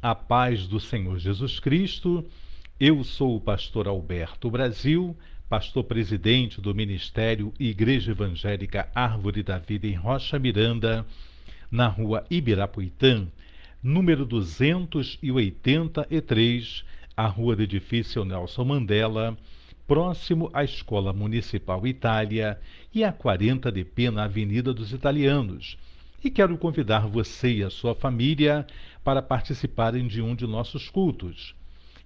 A paz do Senhor Jesus Cristo. Eu sou o pastor Alberto Brasil, pastor presidente do Ministério Igreja Evangélica Árvore da Vida em Rocha Miranda, na rua Ibirapuitã, número 283, a rua do edifício Nelson Mandela, próximo à Escola Municipal Itália e a 40 DP na Avenida dos Italianos. E quero convidar você e a sua família para participarem de um de nossos cultos.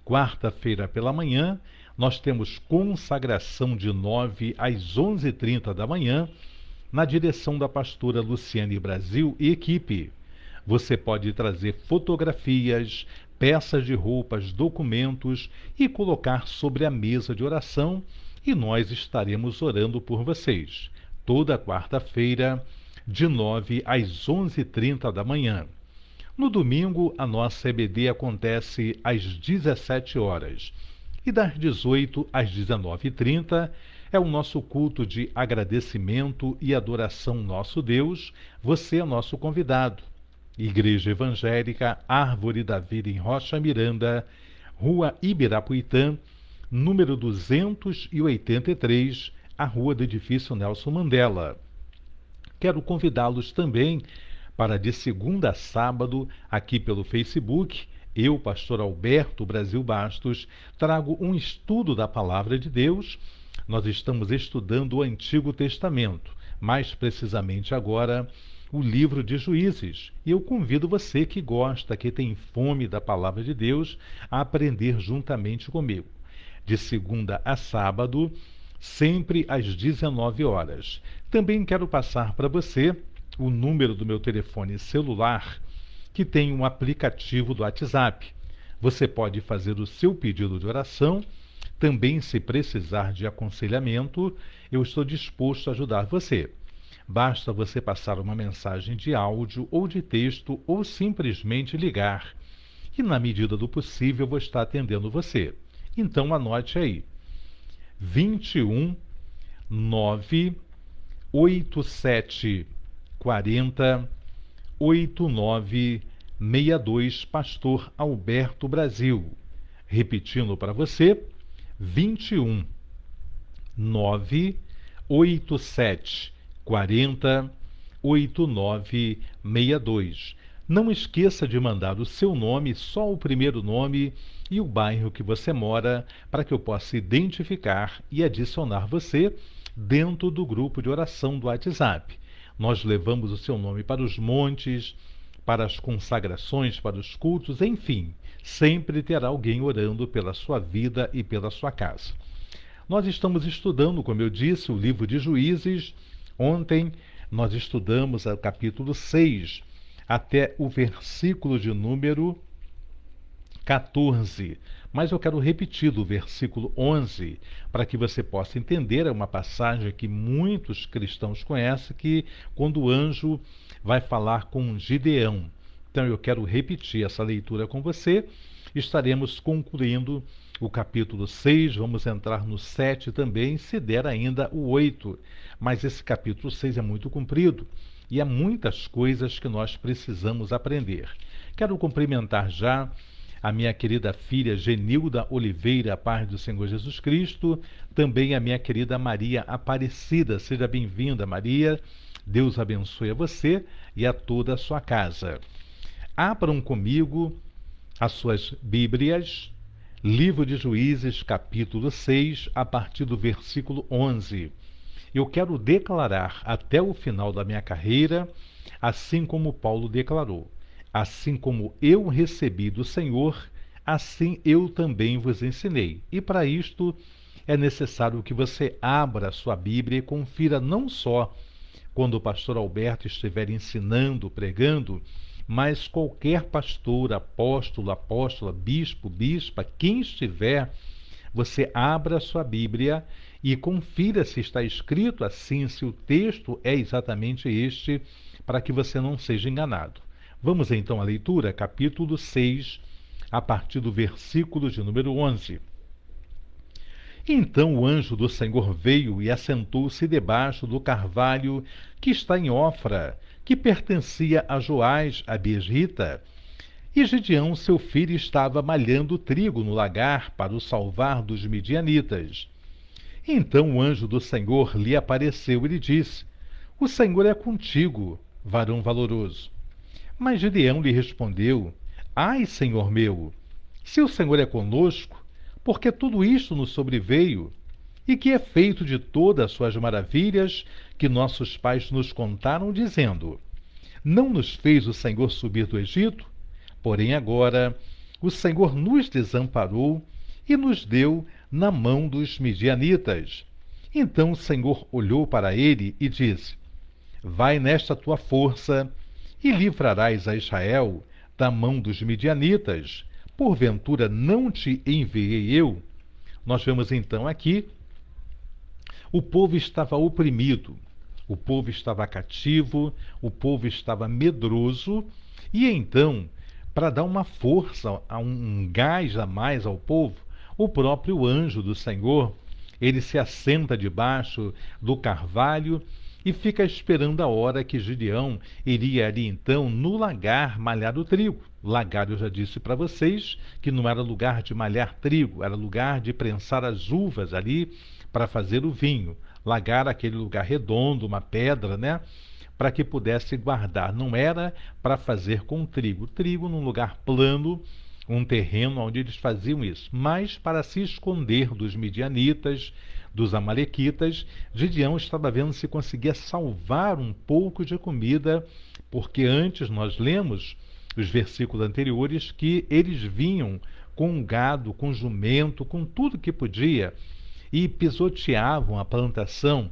Quarta-feira pela manhã, nós temos consagração de 9 às 11h30 da manhã, na direção da pastora Luciane Brasil e equipe. Você pode trazer fotografias, peças de roupas, documentos e colocar sobre a mesa de oração, e nós estaremos orando por vocês. Toda quarta-feira, de 9 às 11h30 da manhã. No domingo, a nossa EBD acontece às 17 horas. E das 18 às 19h30 é o nosso culto de agradecimento e adoração nosso Deus. Você é nosso convidado. Igreja Evangélica Árvore da Vida em Rocha Miranda, rua Ibirapuitã, número 283, a rua do edifício Nelson Mandela. Quero convidá-los também para de segunda a sábado, aqui pelo Facebook, eu, pastor Alberto Brasil Bastos, trago um estudo da Palavra de Deus. Nós estamos estudando o Antigo Testamento, mais precisamente agora o livro de Juízes. E eu convido você que gosta, que tem fome da Palavra de Deus, a aprender juntamente comigo. De segunda a sábado, sempre às 19 horas. Também quero passar para você o número do meu telefone celular, que tem um aplicativo do WhatsApp. Você pode fazer o seu pedido de oração. Também, se precisar de aconselhamento, eu estou disposto a ajudar você. Basta você passar uma mensagem de áudio ou de texto ou simplesmente ligar. E, na medida do possível, eu vou estar atendendo você. Então, anote aí. 21 987 40 8962, pastor Alberto Brasil. Repetindo para você, 21 987 40 8962. Não esqueça de mandar o seu nome, só o primeiro nome e o bairro que você mora, para que eu possa identificar e adicionar você dentro do grupo de oração do WhatsApp. Nós levamos o seu nome para os montes, para as consagrações, para os cultos, enfim, sempre terá alguém orando pela sua vida e pela sua casa. Nós estamos estudando, como eu disse, o livro de Juízes. Ontem nós estudamos o capítulo 6 até o versículo de número 14, mas eu quero repetir do versículo 11, para que você possa entender. É uma passagem que muitos cristãos conhecem, que quando o anjo vai falar com Gideão. Então eu quero repetir essa leitura com você. Estaremos concluindo o capítulo 6, vamos entrar no 7 também, se der ainda o 8. Mas esse capítulo 6 é muito comprido e há muitas coisas que nós precisamos aprender. Quero cumprimentar já a minha querida filha Genilda Oliveira, a paz do Senhor Jesus Cristo, também a minha querida Maria Aparecida. Seja bem-vinda, Maria. Deus abençoe a você e a toda a sua casa. Abram comigo as suas Bíblias, livro de Juízes, capítulo 6, a partir do versículo 11. Eu quero declarar até o final da minha carreira, assim como Paulo declarou: assim como eu recebi do Senhor, assim eu também vos ensinei. E para isto é necessário que você abra a sua Bíblia e confira não só quando o pastor Alberto estiver ensinando, pregando, mas qualquer pastor, apóstolo, apóstola, bispo, bispa, quem estiver, você abra a sua Bíblia e confira se está escrito assim, se o texto é exatamente este, para que você não seja enganado. Vamos então à leitura, capítulo 6, a partir do versículo de número 11. Então o anjo do Senhor veio e assentou-se debaixo do carvalho que está em Ofra, que pertencia a Joás, a Biesrita. E Gideão, seu filho, estava malhando trigo no lagar para o salvar dos midianitas. Então o anjo do Senhor lhe apareceu e lhe disse: O Senhor é contigo, varão valoroso. Mas Gideão lhe respondeu: Ai, Senhor meu, se o Senhor é conosco, por que tudo isto nos sobreveio? E que é feito de todas as suas maravilhas que nossos pais nos contaram, dizendo: Não nos fez o Senhor subir do Egito? Porém agora o Senhor nos desamparou e nos deu na mão dos midianitas. Então o Senhor olhou para ele e disse: Vai nesta tua força e livrarás a Israel da mão dos midianitas. Porventura não te enviei eu? Nós vemos então aqui, o povo estava oprimido, o povo estava cativo, o povo estava medroso, e então, para dar uma força, um gás a mais ao povo, o próprio anjo do Senhor, ele se assenta debaixo do carvalho e fica esperando a hora que Gideão iria ali então no lagar malhar o trigo. Lagar, eu já disse para vocês, que não era lugar de malhar trigo, era lugar de prensar as uvas ali para fazer o vinho. Lagar, aquele lugar redondo, uma pedra, né? Para que pudesse guardar. Não era para fazer com trigo. Trigo num lugar plano, um terreno onde eles faziam isso, mas para se esconder dos midianitas, dos amalequitas. Gideão estava vendo se conseguia salvar um pouco de comida, porque antes nós lemos os versículos anteriores que eles vinham com gado, com jumento, com tudo que podia e pisoteavam a plantação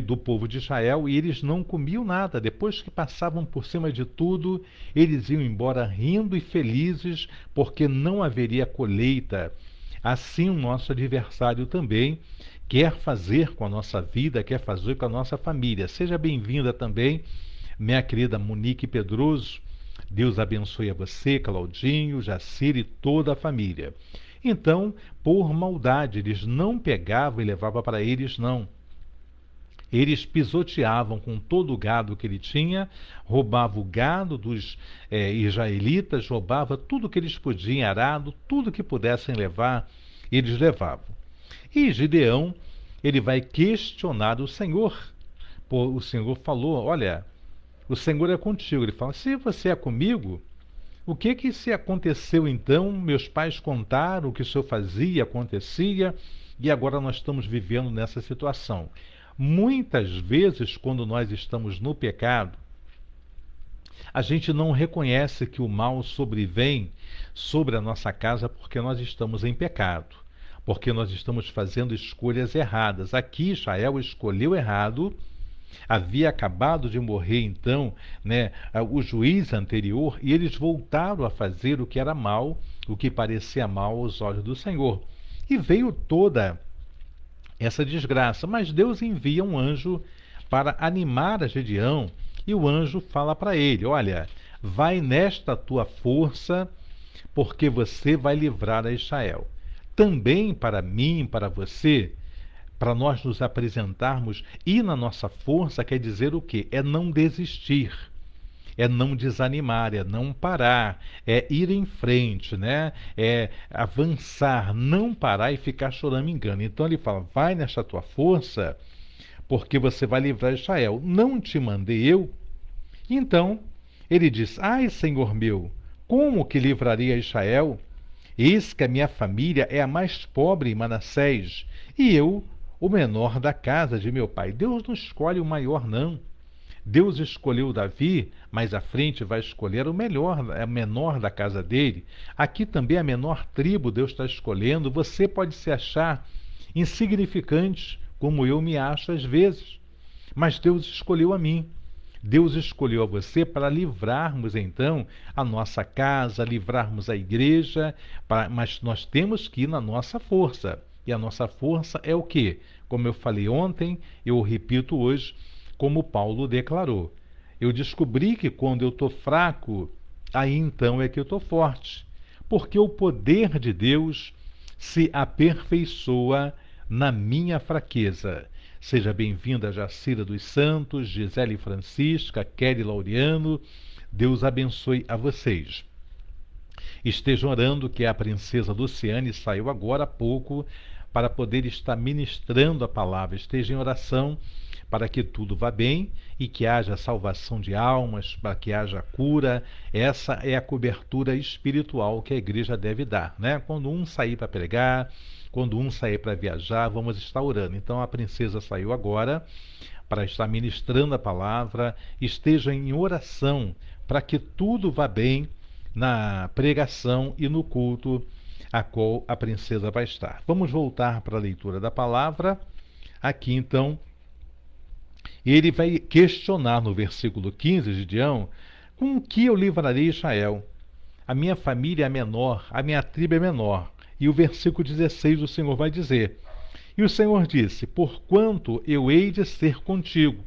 do povo de Israel, e eles não comiam nada. Depois que passavam por cima de tudo, eles iam embora rindo e felizes, porque não haveria colheita. Assim o nosso adversário também quer fazer com a nossa vida, quer fazer com a nossa família. Seja bem-vinda também, minha querida Monique Pedroso. Deus abençoe a você, Claudinho, Jacir e toda a família. Então, por maldade, eles não pegavam e levavam para eles, não. Eles pisoteavam com todo o gado que ele tinha, roubavam o gado dos israelitas, roubavam tudo que eles podiam, arado, tudo que pudessem levar, eles levavam. E Gideão, ele vai questionar o Senhor. O Senhor falou: olha, o Senhor é contigo. Ele fala: se você é comigo, o que se aconteceu então? Meus pais contaram o que o Senhor fazia, acontecia, e agora nós estamos vivendo nessa situação. Muitas vezes, quando nós estamos no pecado, a gente não reconhece que o mal sobrevém sobre a nossa casa porque nós estamos em pecado, porque nós estamos fazendo escolhas erradas. Aqui Israel escolheu errado. Havia acabado de morrer então, né, o juiz anterior, e eles voltaram a fazer o que era mal, o que parecia mal aos olhos do Senhor. E veio toda essa desgraça, mas Deus envia um anjo para animar a Gideão, e o anjo fala para ele: olha, vai nesta tua força, porque você vai livrar a Israel. Também para mim, para você, para nós nos apresentarmos, e na nossa força quer dizer o quê? É não desistir, é não desanimar, é não parar, é ir em frente, né? É avançar, não parar e ficar chorando engano. Então ele fala: vai nesta tua força, porque você vai livrar Israel. Não te mandei eu? Então ele diz: ai, Senhor meu, como que livraria Israel? Eis que a minha família é a mais pobre em Manassés, e eu o menor da casa de meu pai. Deus não escolhe o maior, não. Deus escolheu Davi, mas à frente vai escolher o menor da casa dele. Aqui também a menor tribo Deus está escolhendo. Você pode se achar insignificante, como eu me acho às vezes, mas Deus escolheu a mim. Deus escolheu a você para livrarmos então a nossa casa, livrarmos a igreja, mas nós temos que ir na nossa força. E a nossa força é o quê? Como eu falei ontem, eu repito hoje, como Paulo declarou: eu descobri que quando eu estou fraco, aí então é que eu estou forte, porque o poder de Deus se aperfeiçoa na minha fraqueza. Seja bem-vinda Jacira dos Santos, Gisele Francisca, Kelly Laureano. Deus abençoe a vocês. Esteja orando, que a princesa Luciane saiu agora há pouco para poder estar ministrando a palavra. Esteja em oração para que tudo vá bem e que haja salvação de almas, para que haja cura. Essa é a cobertura espiritual que a igreja deve dar, né? Quando um sair para pregar, quando um sair para viajar, vamos estar orando. Então a princesa saiu agora para estar ministrando a palavra. Esteja em oração para que tudo vá bem na pregação e no culto a qual a princesa vai estar. Vamos voltar para a leitura da palavra. Aqui então, ele vai questionar no versículo 15, Gideão, com que eu livrarei Israel? A minha família é menor, a minha tribo é menor. E o versículo 16 o Senhor vai dizer: e o Senhor disse, porquanto eu hei de ser contigo,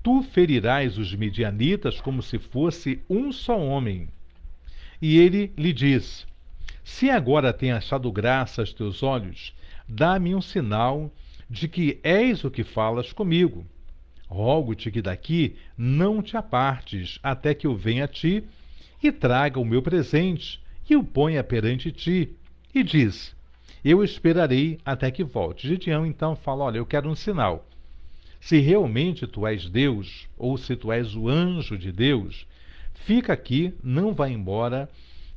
tu ferirás os midianitas como se fosse um só homem. E ele lhe disse, se agora tem achado graça aos teus olhos, dá-me um sinal de que és o que falas comigo. Rogo-te que daqui não te apartes, até que eu venha a ti e traga o meu presente e o ponha perante ti. E diz, eu esperarei até que volte. Gideão então fala, olha, eu quero um sinal. Se realmente tu és Deus, ou se tu és o anjo de Deus, fica aqui, não vá embora,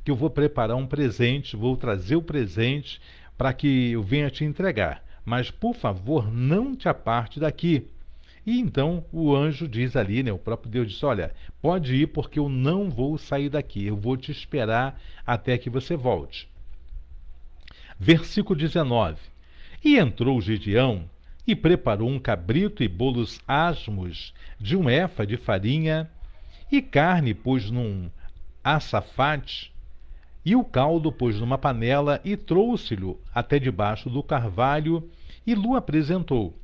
que eu vou preparar um presente, vou trazer o presente para que eu venha te entregar. Mas, por favor, não te aparte daqui. E então o anjo diz ali, né, o próprio Deus diz, olha, pode ir porque eu não vou sair daqui, eu vou te esperar até que você volte. Versículo 19. E entrou Gideão e preparou um cabrito e bolos asmos de um efa de farinha, e carne pôs num açafate, e o caldo pôs numa panela, e trouxe-lhe até debaixo do carvalho, e lhe apresentou.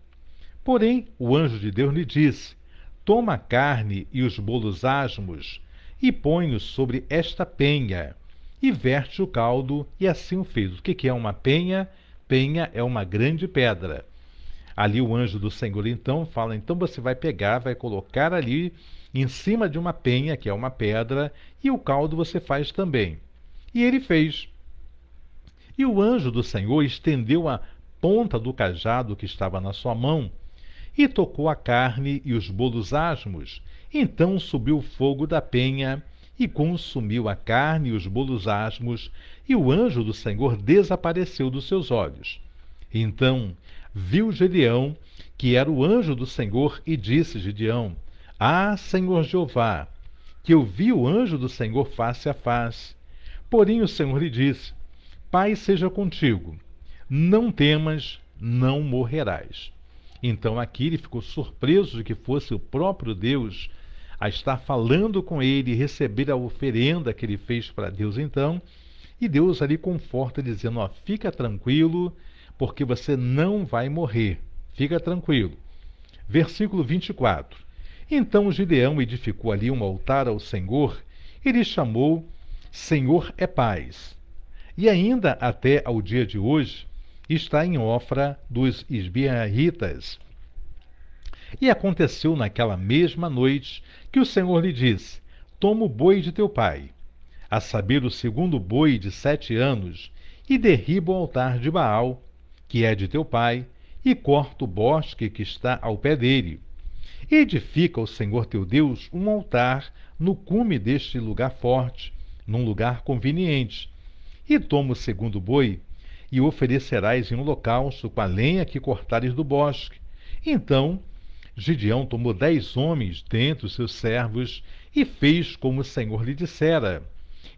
Porém, o anjo de Deus lhe disse, toma a carne e os bolos asmos, e põe-os sobre esta penha, e verte o caldo, e assim o fez. O que é uma penha? Penha é uma grande pedra. Ali o anjo do Senhor então fala, então você vai pegar, vai colocar ali em cima de uma penha, que é uma pedra, e o caldo você faz também. E ele fez. E o anjo do Senhor estendeu a ponta do cajado que estava na sua mão, e tocou a carne e os bolos asmos. Então subiu o fogo da penha, e consumiu a carne e os bolos asmos, e o anjo do Senhor desapareceu dos seus olhos. Então viu Gideão, que era o anjo do Senhor, e disse Gideão, ah, Senhor Jeová, que eu vi o anjo do Senhor face a face. Porém o Senhor lhe disse, Pai seja contigo, não temas, não morrerás. Então aqui ele ficou surpreso de que fosse o próprio Deus a estar falando com ele e receber a oferenda que ele fez para Deus então, e Deus ali conforta dizendo, ó, fica tranquilo, porque você não vai morrer, fica tranquilo. Versículo 24. Então Gideão edificou ali um altar ao Senhor, e lhe chamou Senhor é paz. E ainda até ao dia de hoje está em Ofra dos Isbiaritas. E aconteceu naquela mesma noite que o Senhor lhe disse, toma o boi de teu pai, a saber o segundo boi de 7 anos, e derriba o altar de Baal, que é de teu pai, e corta o bosque que está ao pé dele. Edifica ao Senhor teu Deus um altar no cume deste lugar forte, num lugar conveniente. E toma o segundo boi, e oferecerás em holocausto com a lenha que cortares do bosque. Então Gideão tomou 10 homens dentre os seus servos, e fez como o Senhor lhe dissera.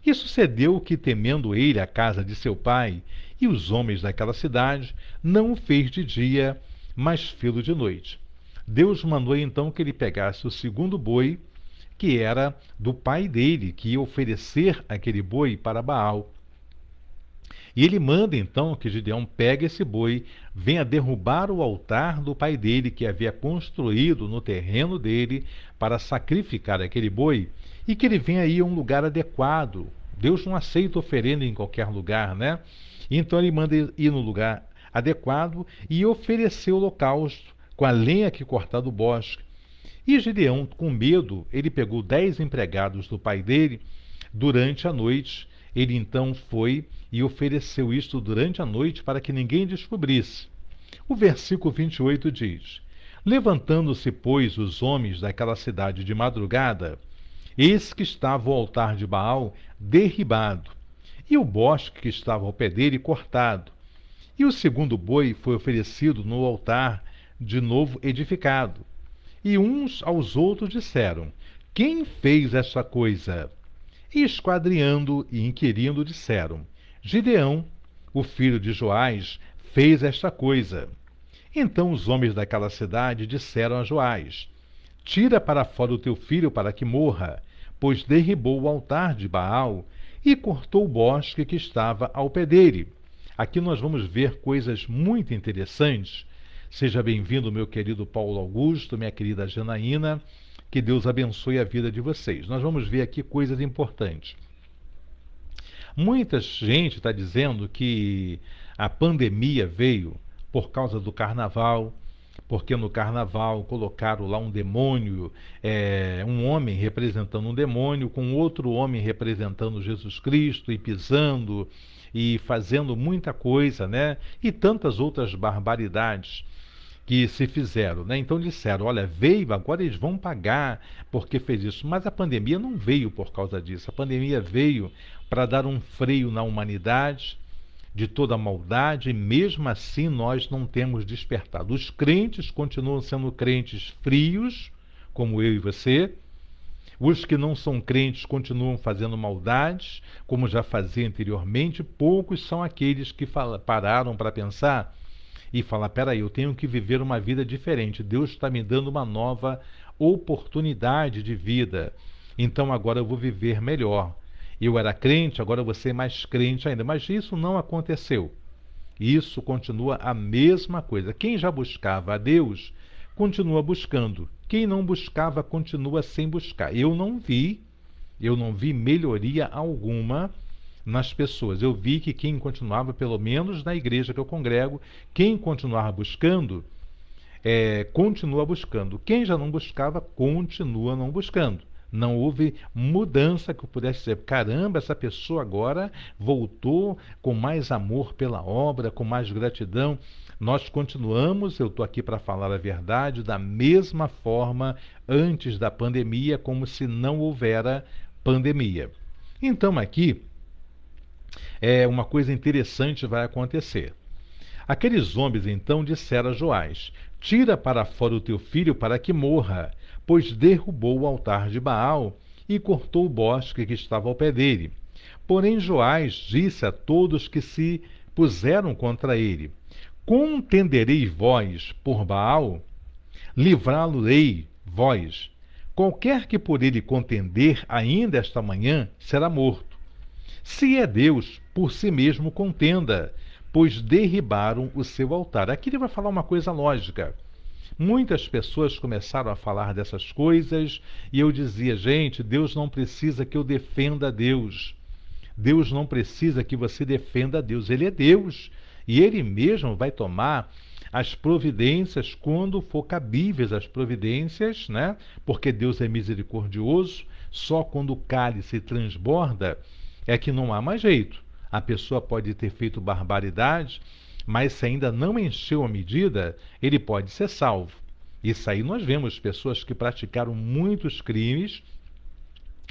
E sucedeu que, temendo ele a casa de seu pai e os homens daquela cidade, não o fez de dia, mas fê-lo de noite. Deus mandou então que ele pegasse o segundo boi, que era do pai dele, que ia oferecer aquele boi para Baal. E ele manda então que Gideão pegue esse boi, venha derrubar o altar do pai dele, que havia construído no terreno dele para sacrificar aquele boi, e que ele venha aí a um lugar adequado. Deus não aceita oferenda em qualquer lugar, né? Então ele manda ir no lugar adequado e oferecer o holocausto com a lenha que cortar do bosque. E Gideão, com medo, ele pegou 10 empregados do pai dele. Durante a noite, Ele então foi e ofereceu isto durante a noite para que ninguém descobrisse. O versículo 28 diz: Levantando-se, pois, os homens daquela cidade de madrugada, eis que estava o altar de Baal derribado, e o bosque que estava ao pé dele cortado. E o segundo boi foi oferecido no altar de novo edificado. E uns aos outros disseram: Quem fez esta coisa? E esquadriando e inquirindo disseram: Gideão, o filho de Joás, fez esta coisa. Então os homens daquela cidade disseram a Joás: Tira para fora o teu filho para que morra, pois derribou o altar de Baal e cortou o bosque que estava ao pé dele. Aqui nós vamos ver coisas muito interessantes. Seja bem-vindo, meu querido Paulo Augusto, minha querida Janaína. Que Deus abençoe a vida de vocês. Nós vamos ver aqui coisas importantes. Muita gente está dizendo que a pandemia veio por causa do carnaval, porque no carnaval colocaram lá um demônio, um homem representando um demônio, com outro homem representando Jesus Cristo, e pisando e fazendo muita coisa, né? E tantas outras barbaridades que se fizeram, né? Então disseram, olha, veio, agora eles vão pagar porque fez isso. Mas a pandemia não veio por causa disso. A pandemia veio para dar um freio na humanidade de toda a maldade, e mesmo assim nós não temos despertado. Os crentes continuam sendo crentes frios, como eu e você. Os que não são crentes continuam fazendo maldades, como já fazia anteriormente. Poucos são aqueles que pararam para pensar e falar, peraí, eu tenho que viver uma vida diferente. Deus está me dando uma nova oportunidade de vida. Então agora eu vou viver melhor. Eu era crente, agora eu vou ser mais crente ainda. Mas isso não aconteceu. Isso continua a mesma coisa. Quem já buscava a Deus, continua buscando. Quem não buscava, continua sem buscar. Eu não vi melhoria alguma nas pessoas. Eu vi que quem continuava, pelo menos na igreja que eu congrego, quem continuava buscando, continua buscando. Quem já não buscava, continua não buscando. Não houve mudança que eu pudesse dizer, caramba, essa pessoa agora voltou com mais amor pela obra, com mais gratidão. Nós continuamos, eu estou aqui para falar a verdade, da mesma forma antes da pandemia, como se não houvera pandemia. Então aqui, uma coisa interessante vai acontecer. Aqueles homens então disseram a Joás, tira para fora o teu filho para que morra, pois derrubou o altar de Baal e cortou o bosque que estava ao pé dele. Porém Joás disse a todos que se puseram contra ele, contendereis vós por Baal? Livrá-lo-ei vós. Qualquer que por ele contender ainda esta manhã será morto. Se é Deus, por si mesmo contenda, pois derribaram o seu altar. Aqui ele vai falar uma coisa lógica. Muitas pessoas começaram a falar dessas coisas e eu dizia, gente, Deus não precisa que eu defenda a Deus. Deus não precisa que você defenda a Deus. Ele é Deus e Ele mesmo vai tomar as providências quando for cabíveis as providências, né? Porque Deus é misericordioso. Só quando o cálice transborda é que não há mais jeito. A pessoa pode ter feito barbaridade, mas se ainda não encheu a medida, ele pode ser salvo. Isso aí nós vemos pessoas que praticaram muitos crimes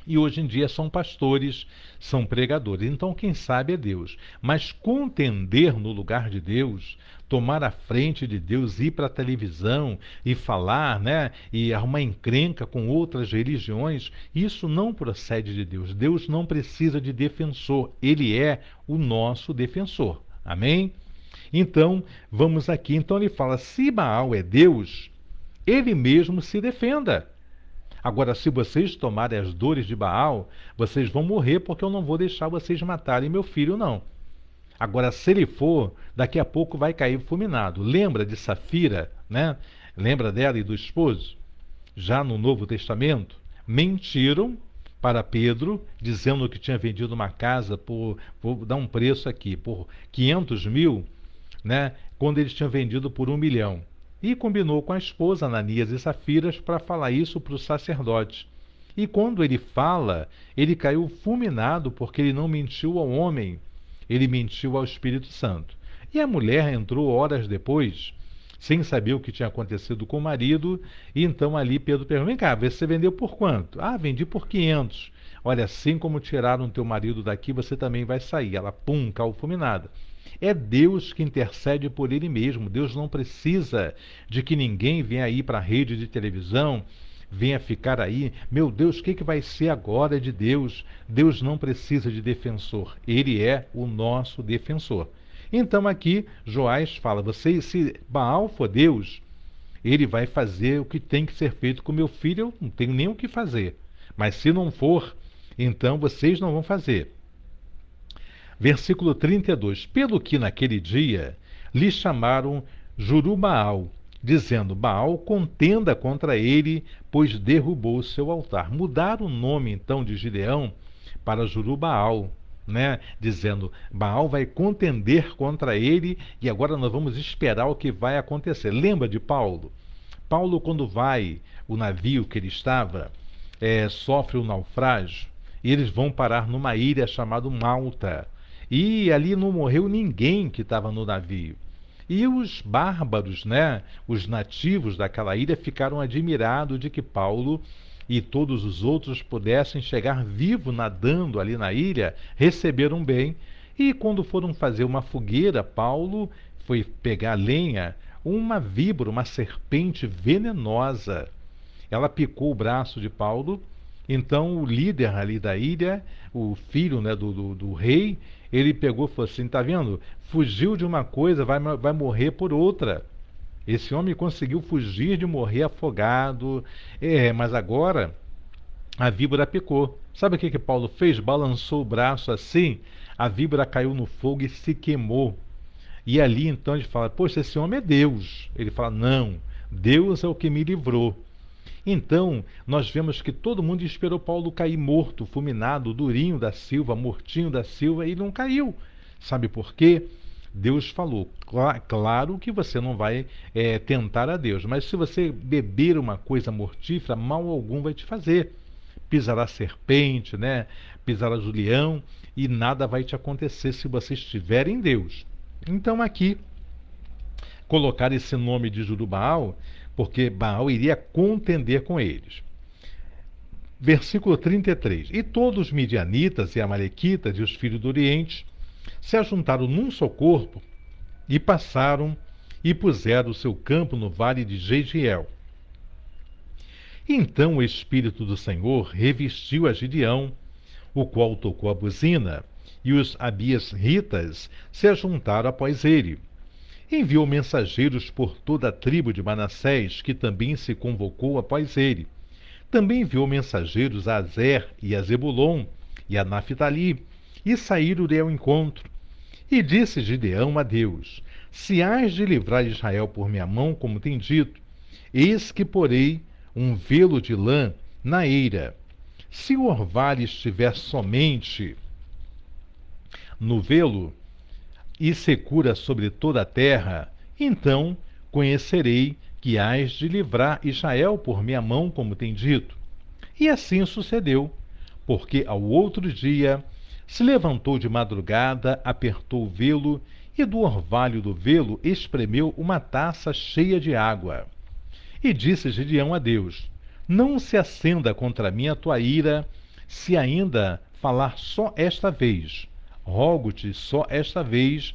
e hoje em dia são pastores, são pregadores. Então quem sabe é Deus. Mas contender no lugar de Deus, tomar a frente de Deus, ir para a televisão e falar, né, e arrumar encrenca com outras religiões, isso não procede de Deus. Deus não precisa de defensor, Ele é o nosso defensor. Amém? Então, vamos aqui. Então ele fala, se Baal é Deus, ele mesmo se defenda. Agora, se vocês tomarem as dores de Baal, vocês vão morrer, porque eu não vou deixar vocês matarem meu filho, não. Agora, se ele for, daqui a pouco vai cair fulminado. Lembra de Safira, né? Lembra dela e do esposo? Já no Novo Testamento, mentiram para Pedro, dizendo que tinha vendido uma casa vou dar um preço aqui, por 500 mil, né? Quando eles tinham vendido por 1 milhão. E combinou com a esposa, Ananias e Safiras, para falar isso para o sacerdote. E quando ele fala, ele caiu fulminado porque ele não mentiu ao homem, ele mentiu ao Espírito Santo. E a mulher entrou horas depois, sem saber o que tinha acontecido com o marido, e então ali Pedro perguntou: vem cá, você vendeu por quanto? Ah, vendi por 500. Olha, assim como tiraram teu marido daqui, você também vai sair. Ela, pum, caiu fulminada. É Deus que intercede por ele mesmo. Deus não precisa de que ninguém venha aí para a rede de televisão, venha ficar aí, meu Deus, o que vai ser agora de Deus? Deus não precisa de defensor, ele é o nosso defensor. Então aqui Joás fala: se Baal for Deus, ele vai fazer o que tem que ser feito com meu filho, eu não tenho nem o que fazer. Mas se não for, então vocês não vão fazer. Versículo 32. Pelo que naquele dia lhe chamaram Jurubaal, dizendo: Baal contenda contra ele, pois derrubou o seu altar. Mudaram o nome então de Gideão para Jurubaal, né? Dizendo: Baal vai contender contra ele e agora nós vamos esperar o que vai acontecer. Lembra de Paulo? Paulo, quando vai, o navio que ele estava sofre um naufrágio e eles vão parar numa ilha chamada Malta. E ali não morreu ninguém que estava no navio. E os bárbaros, né, os nativos daquela ilha, ficaram admirados de que Paulo e todos os outros pudessem chegar vivos nadando ali na ilha, receberam bem. E quando foram fazer uma fogueira, Paulo foi pegar lenha, uma víbora, uma serpente venenosa. Ela picou o braço de Paulo. Então o líder ali da ilha, o filho, né, do rei, ele pegou e falou assim: tá vendo? Fugiu de uma coisa, vai morrer por outra. Esse homem conseguiu fugir de morrer afogado, mas agora a víbora picou. Sabe o que Paulo fez? Balançou o braço assim, a víbora caiu no fogo e se queimou. E ali então ele fala: poxa, esse homem é Deus. Ele fala: não, Deus é o que me livrou. Então, nós vemos que todo mundo esperou Paulo cair morto, fulminado, durinho da Silva, mortinho da Silva, e não caiu. Sabe por quê? Deus falou: claro que você não vai tentar a Deus, mas se você beber uma coisa mortífera, mal algum vai te fazer. Pisará serpente, né? Pisará leão, e nada vai te acontecer se você estiver em Deus. Então aqui, colocar esse nome de Jurubaal, porque Baal iria contender com eles. Versículo 33. E todos os midianitas e amalequitas e os filhos do Oriente se ajuntaram num só corpo e passaram e puseram o seu campo no vale de Jeziel. Então o Espírito do Senhor revestiu a Gideão, o qual tocou a buzina, e os abiesritas se ajuntaram após ele. Enviou mensageiros por toda a tribo de Manassés, que também se convocou após ele. Também enviou mensageiros a Azer e a Zebulon e a Naphtali, e saíram-lhe ao encontro. E disse Gideão a Deus: se hás de livrar Israel por minha mão, como tem dito, eis que porei um velo de lã na eira. Se o orvalho estiver somente no velo, e secura sobre toda a terra, então conhecerei que hás de livrar Israel por minha mão, como tem dito. E assim sucedeu, porque ao outro dia se levantou de madrugada, apertou o velo, e do orvalho do velo espremeu uma taça cheia de água. E disse Gideão a Deus: não se acenda contra mim a tua ira, se ainda falar só esta vez. Rogo-te só esta vez,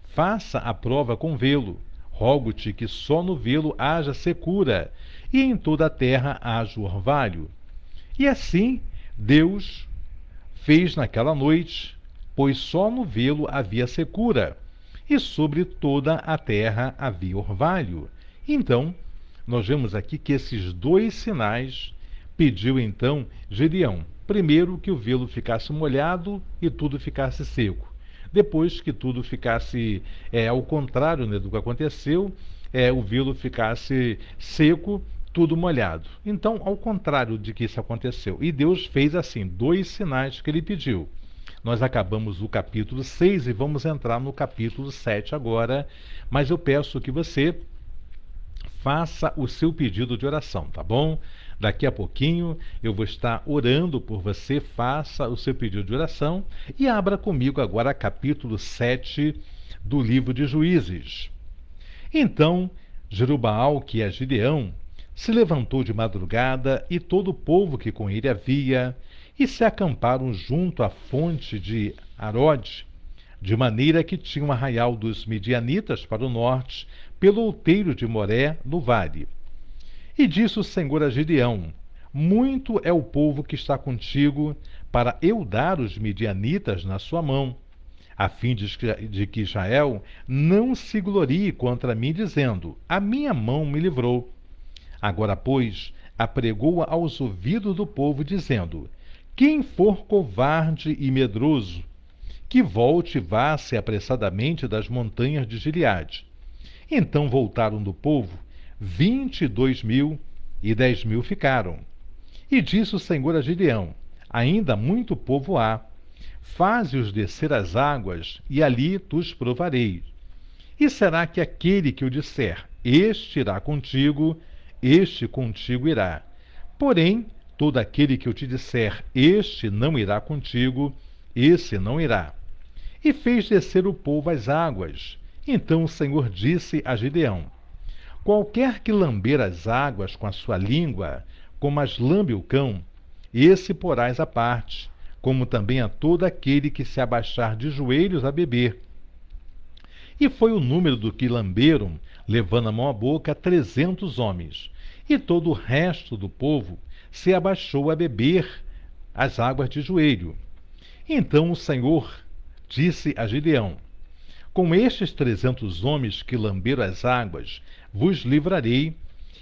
faça a prova com velo. Rogo-te que só no velo haja secura, e em toda a terra haja orvalho. E assim Deus fez naquela noite, pois só no velo havia secura, e sobre toda a terra havia orvalho. Então, nós vemos aqui que esses dois sinais pediu então Gideão. Primeiro, que o velo ficasse molhado e tudo ficasse seco. Depois que tudo ficasse ao contrário, né, do que aconteceu, o velo ficasse seco, tudo molhado. Então, ao contrário de que isso aconteceu. E Deus fez assim, dois sinais que ele pediu. Nós acabamos o capítulo 6 e vamos entrar no capítulo 7 agora, mas eu peço que você faça o seu pedido de oração, tá bom? Daqui a pouquinho eu vou estar orando por você, faça o seu pedido de oração e abra comigo agora capítulo 7 do livro de Juízes. Então, Jerubaal, que é Gideão, se levantou de madrugada e todo o povo que com ele havia, e se acamparam junto à fonte de Arode, de maneira que tinha um arraial dos midianitas para o norte, pelo outeiro de Moré, no vale. E disse o Senhor a Gideão: muito é o povo que está contigo, para eu dar os midianitas na sua mão, a fim de que Israel não se glorie contra mim, dizendo: a minha mão me livrou. Agora, pois, apregou aos ouvidos do povo, dizendo: quem for covarde e medroso, que volte e vá-se apressadamente das montanhas de Gileade. Então voltaram do povo 22.000, e 10.000 ficaram. E disse o Senhor a Gideão: ainda muito povo há, faze-os descer as águas, e ali tu os provarei. E será que aquele que o disser, este irá contigo, este contigo irá. Porém, todo aquele que eu te disser, este não irá contigo, esse não irá. E fez descer o povo às águas. Então o Senhor disse a Gideão: qualquer que lamber as águas com a sua língua, como as lambe o cão, esse porás à parte, como também a todo aquele que se abaixar de joelhos a beber. E foi o número do que lamberam, levando a mão à boca, 300 homens. E todo o resto do povo se abaixou a beber as águas de joelho. Então o Senhor disse a Gideão: com estes 300 homens que lamberam as águas, vos livrarei,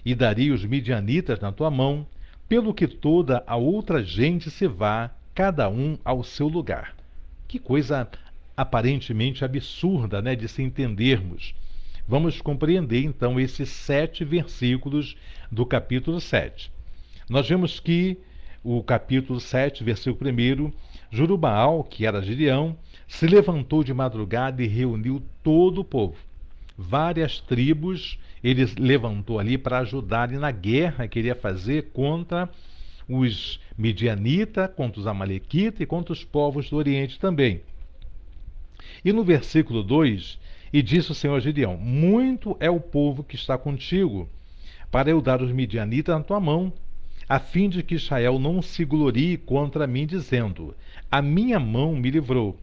e darei os midianitas na tua mão, pelo que toda a outra gente se vá, cada um ao seu lugar. Que coisa aparentemente absurda, né, de se entendermos. Vamos compreender então esses 7 versículos do capítulo 7. Nós vemos que o capítulo 7, versículo 1, Jerubaal, que era Gideão, se levantou de madrugada e reuniu todo o povo. Várias tribos ele levantou ali para ajudarem na guerra que ele ia fazer contra os midianitas, contra os amalequitas e contra os povos do Oriente também. E no versículo 2, e disse o Senhor a Gideão: muito é o povo que está contigo, para eu dar os midianitas na tua mão, a fim de que Israel não se glorie contra mim, dizendo: a minha mão me livrou.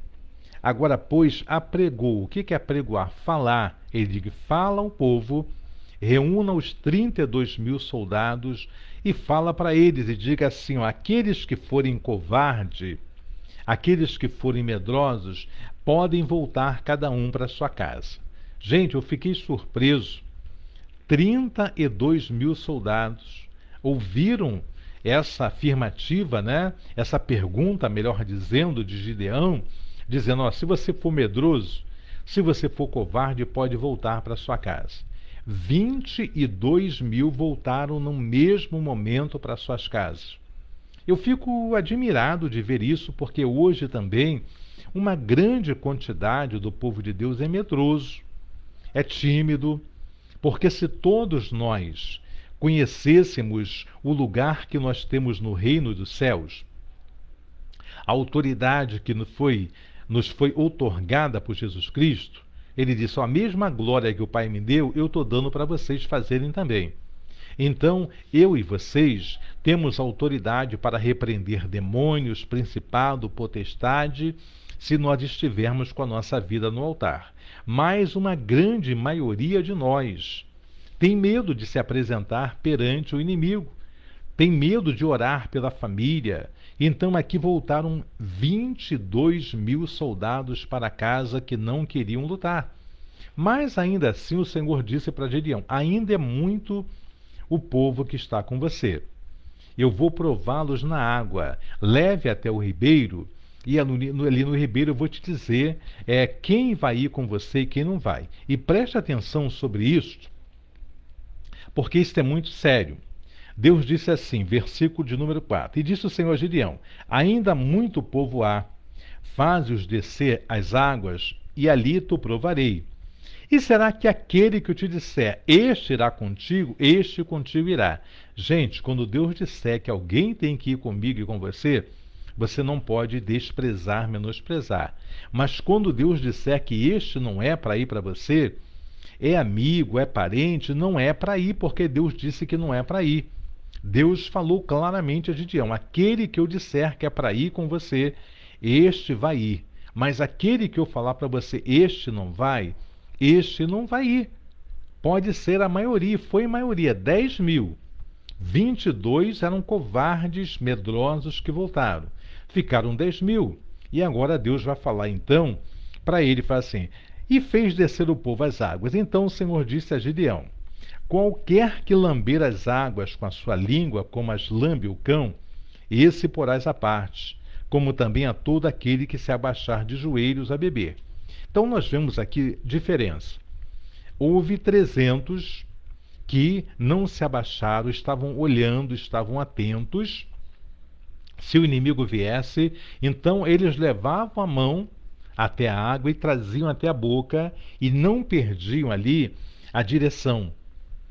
Agora, pois, apregou. O que é apregoar? Falar. Ele diz: fala ao povo, reúna os 32.000 soldados e fala para eles e diga assim: ó, aqueles que forem covardes, aqueles que forem medrosos, podem voltar cada um para sua casa. Gente, eu fiquei surpreso. 32.000 soldados ouviram essa afirmativa, né? Essa pergunta, melhor dizendo, de Gideão, dizendo: ó, se você for medroso, se você for covarde, pode voltar para sua casa. 22.000 voltaram no mesmo momento para suas casas. Eu fico admirado de ver isso, porque hoje também uma grande quantidade do povo de Deus é medroso, é tímido, porque se todos nós conhecêssemos o lugar que nós temos no reino dos céus, a autoridade que nos foi outorgada por Jesus Cristo, ele disse: a mesma glória que o Pai me deu, eu estou dando para vocês fazerem também. Então, eu e vocês temos autoridade para repreender demônios, principado, potestade, se nós estivermos com a nossa vida no altar. Mas uma grande maioria de nós tem medo de se apresentar perante o inimigo, tem medo de orar pela família. Então aqui voltaram 22.000 soldados para casa que não queriam lutar. Mas ainda assim o Senhor disse para Gideão: ainda é muito o povo que está com você. Eu vou prová-los na água. Leve até o ribeiro, e ali no ribeiro eu vou te dizer quem vai ir com você e quem não vai. E preste atenção sobre isso, porque isso é muito sério. Deus disse assim, versículo de número 4: e disse o Senhor a Gideão: ainda muito povo há, faze-os descer as águas, e ali tu provarei. E será que aquele que eu te disser, este irá contigo, este contigo irá? Gente, quando Deus disser que alguém tem que ir comigo e com você, você não pode desprezar, menosprezar. Mas quando Deus disser que este não é para ir para você, é amigo, é parente, não é para ir, porque Deus disse que não é para ir. Deus falou claramente a Gideão: aquele que eu disser que é para ir com você, este vai ir. Mas aquele que eu falar para você, este não vai ir. Pode ser a maioria, foi a maioria, 10.000. 22 eram covardes, medrosos que voltaram. Ficaram 10.000. E agora Deus vai falar então para ele, fala assim: e fez descer o povo às águas. Então o Senhor disse a Gideão: qualquer que lamber as águas com a sua língua, como as lambe o cão, esse porás à parte, como também a todo aquele que se abaixar de joelhos a beber. Então nós vemos aqui diferença. Houve 300 que não se abaixaram, estavam olhando, estavam atentos. Se o inimigo viesse, então eles levavam a mão até a água e traziam até a boca e não perdiam ali a direção.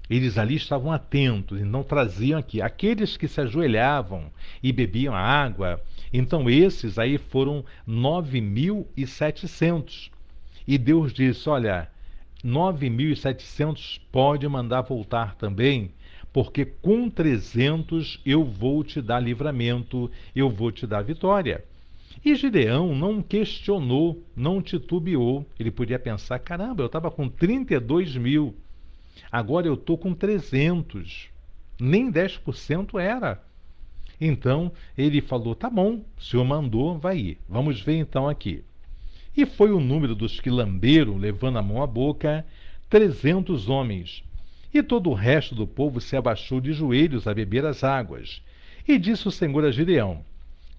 Eles ali estavam atentos e não traziam aqui. Aqueles que se ajoelhavam e bebiam a água, então esses aí foram 9.700. E Deus disse: olha, 9.700 pode mandar voltar também, porque com 300 eu vou te dar livramento, eu vou te dar vitória. E Gideão não questionou, não titubeou. Ele podia pensar: caramba, eu estava com 32.000, agora eu estou com 300, nem 10% era. Então ele falou: tá bom, o Senhor mandou, vai ir. Vamos ver então aqui. E foi o número dos que lamberam, levando a mão à boca, 300 homens. E todo o resto do povo se abaixou de joelhos a beber as águas. E disse o Senhor a Gideão: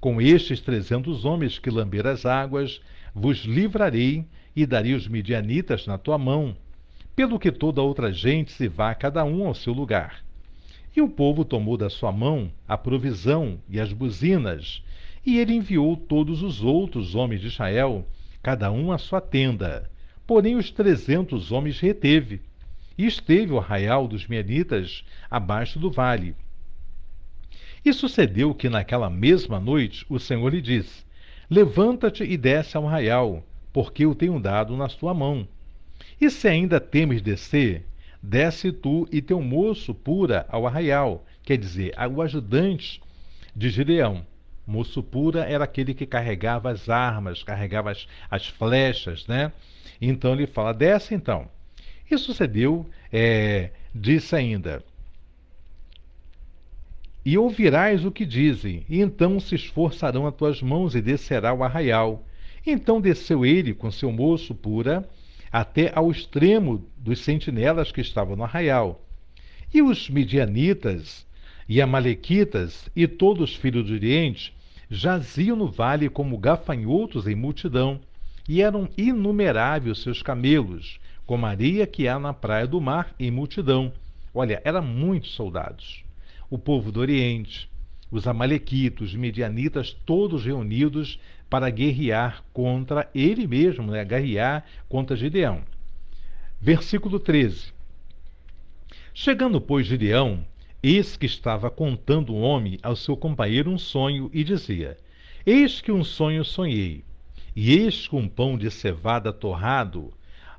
com estes 300 homens que lamberam as águas, vos livrarei e darei os midianitas na tua mão, pelo que toda outra gente se vá cada um ao seu lugar. E o povo tomou da sua mão a provisão e as buzinas, e ele enviou todos os outros homens de Israel, cada um à sua tenda. Porém os 300 homens reteve, e esteve o arraial dos midianitas abaixo do vale. E sucedeu que naquela mesma noite o Senhor lhe disse: levanta-te e desce ao arraial, porque eu tenho dado na tua mão. E se ainda temes descer, desce tu e teu moço pura ao arraial, quer dizer, o ajudante de Gideão. Moço pura era aquele que carregava as armas, carregava as flechas, né? Então ele fala: desce então. E sucedeu, disse ainda: e ouvirás o que dizem, e então se esforçarão as tuas mãos e descerá o arraial. Então desceu ele com seu moço pura até ao extremo dos sentinelas que estavam no arraial. E os midianitas e amalequitas e todos os filhos do Oriente jaziam no vale como gafanhotos em multidão, e eram inumeráveis seus camelos, como a areia que há na praia do mar em multidão. Olha, eram muitos soldados. O povo do Oriente, os amalequitos, os midianitas, todos reunidos para guerrear contra ele mesmo, né? Guerrear contra Gideão. Versículo 13. Chegando, pois, Gideão, eis que estava contando um homem ao seu companheiro um sonho, e dizia: eis que um sonho sonhei, e eis que um pão de cevada torrado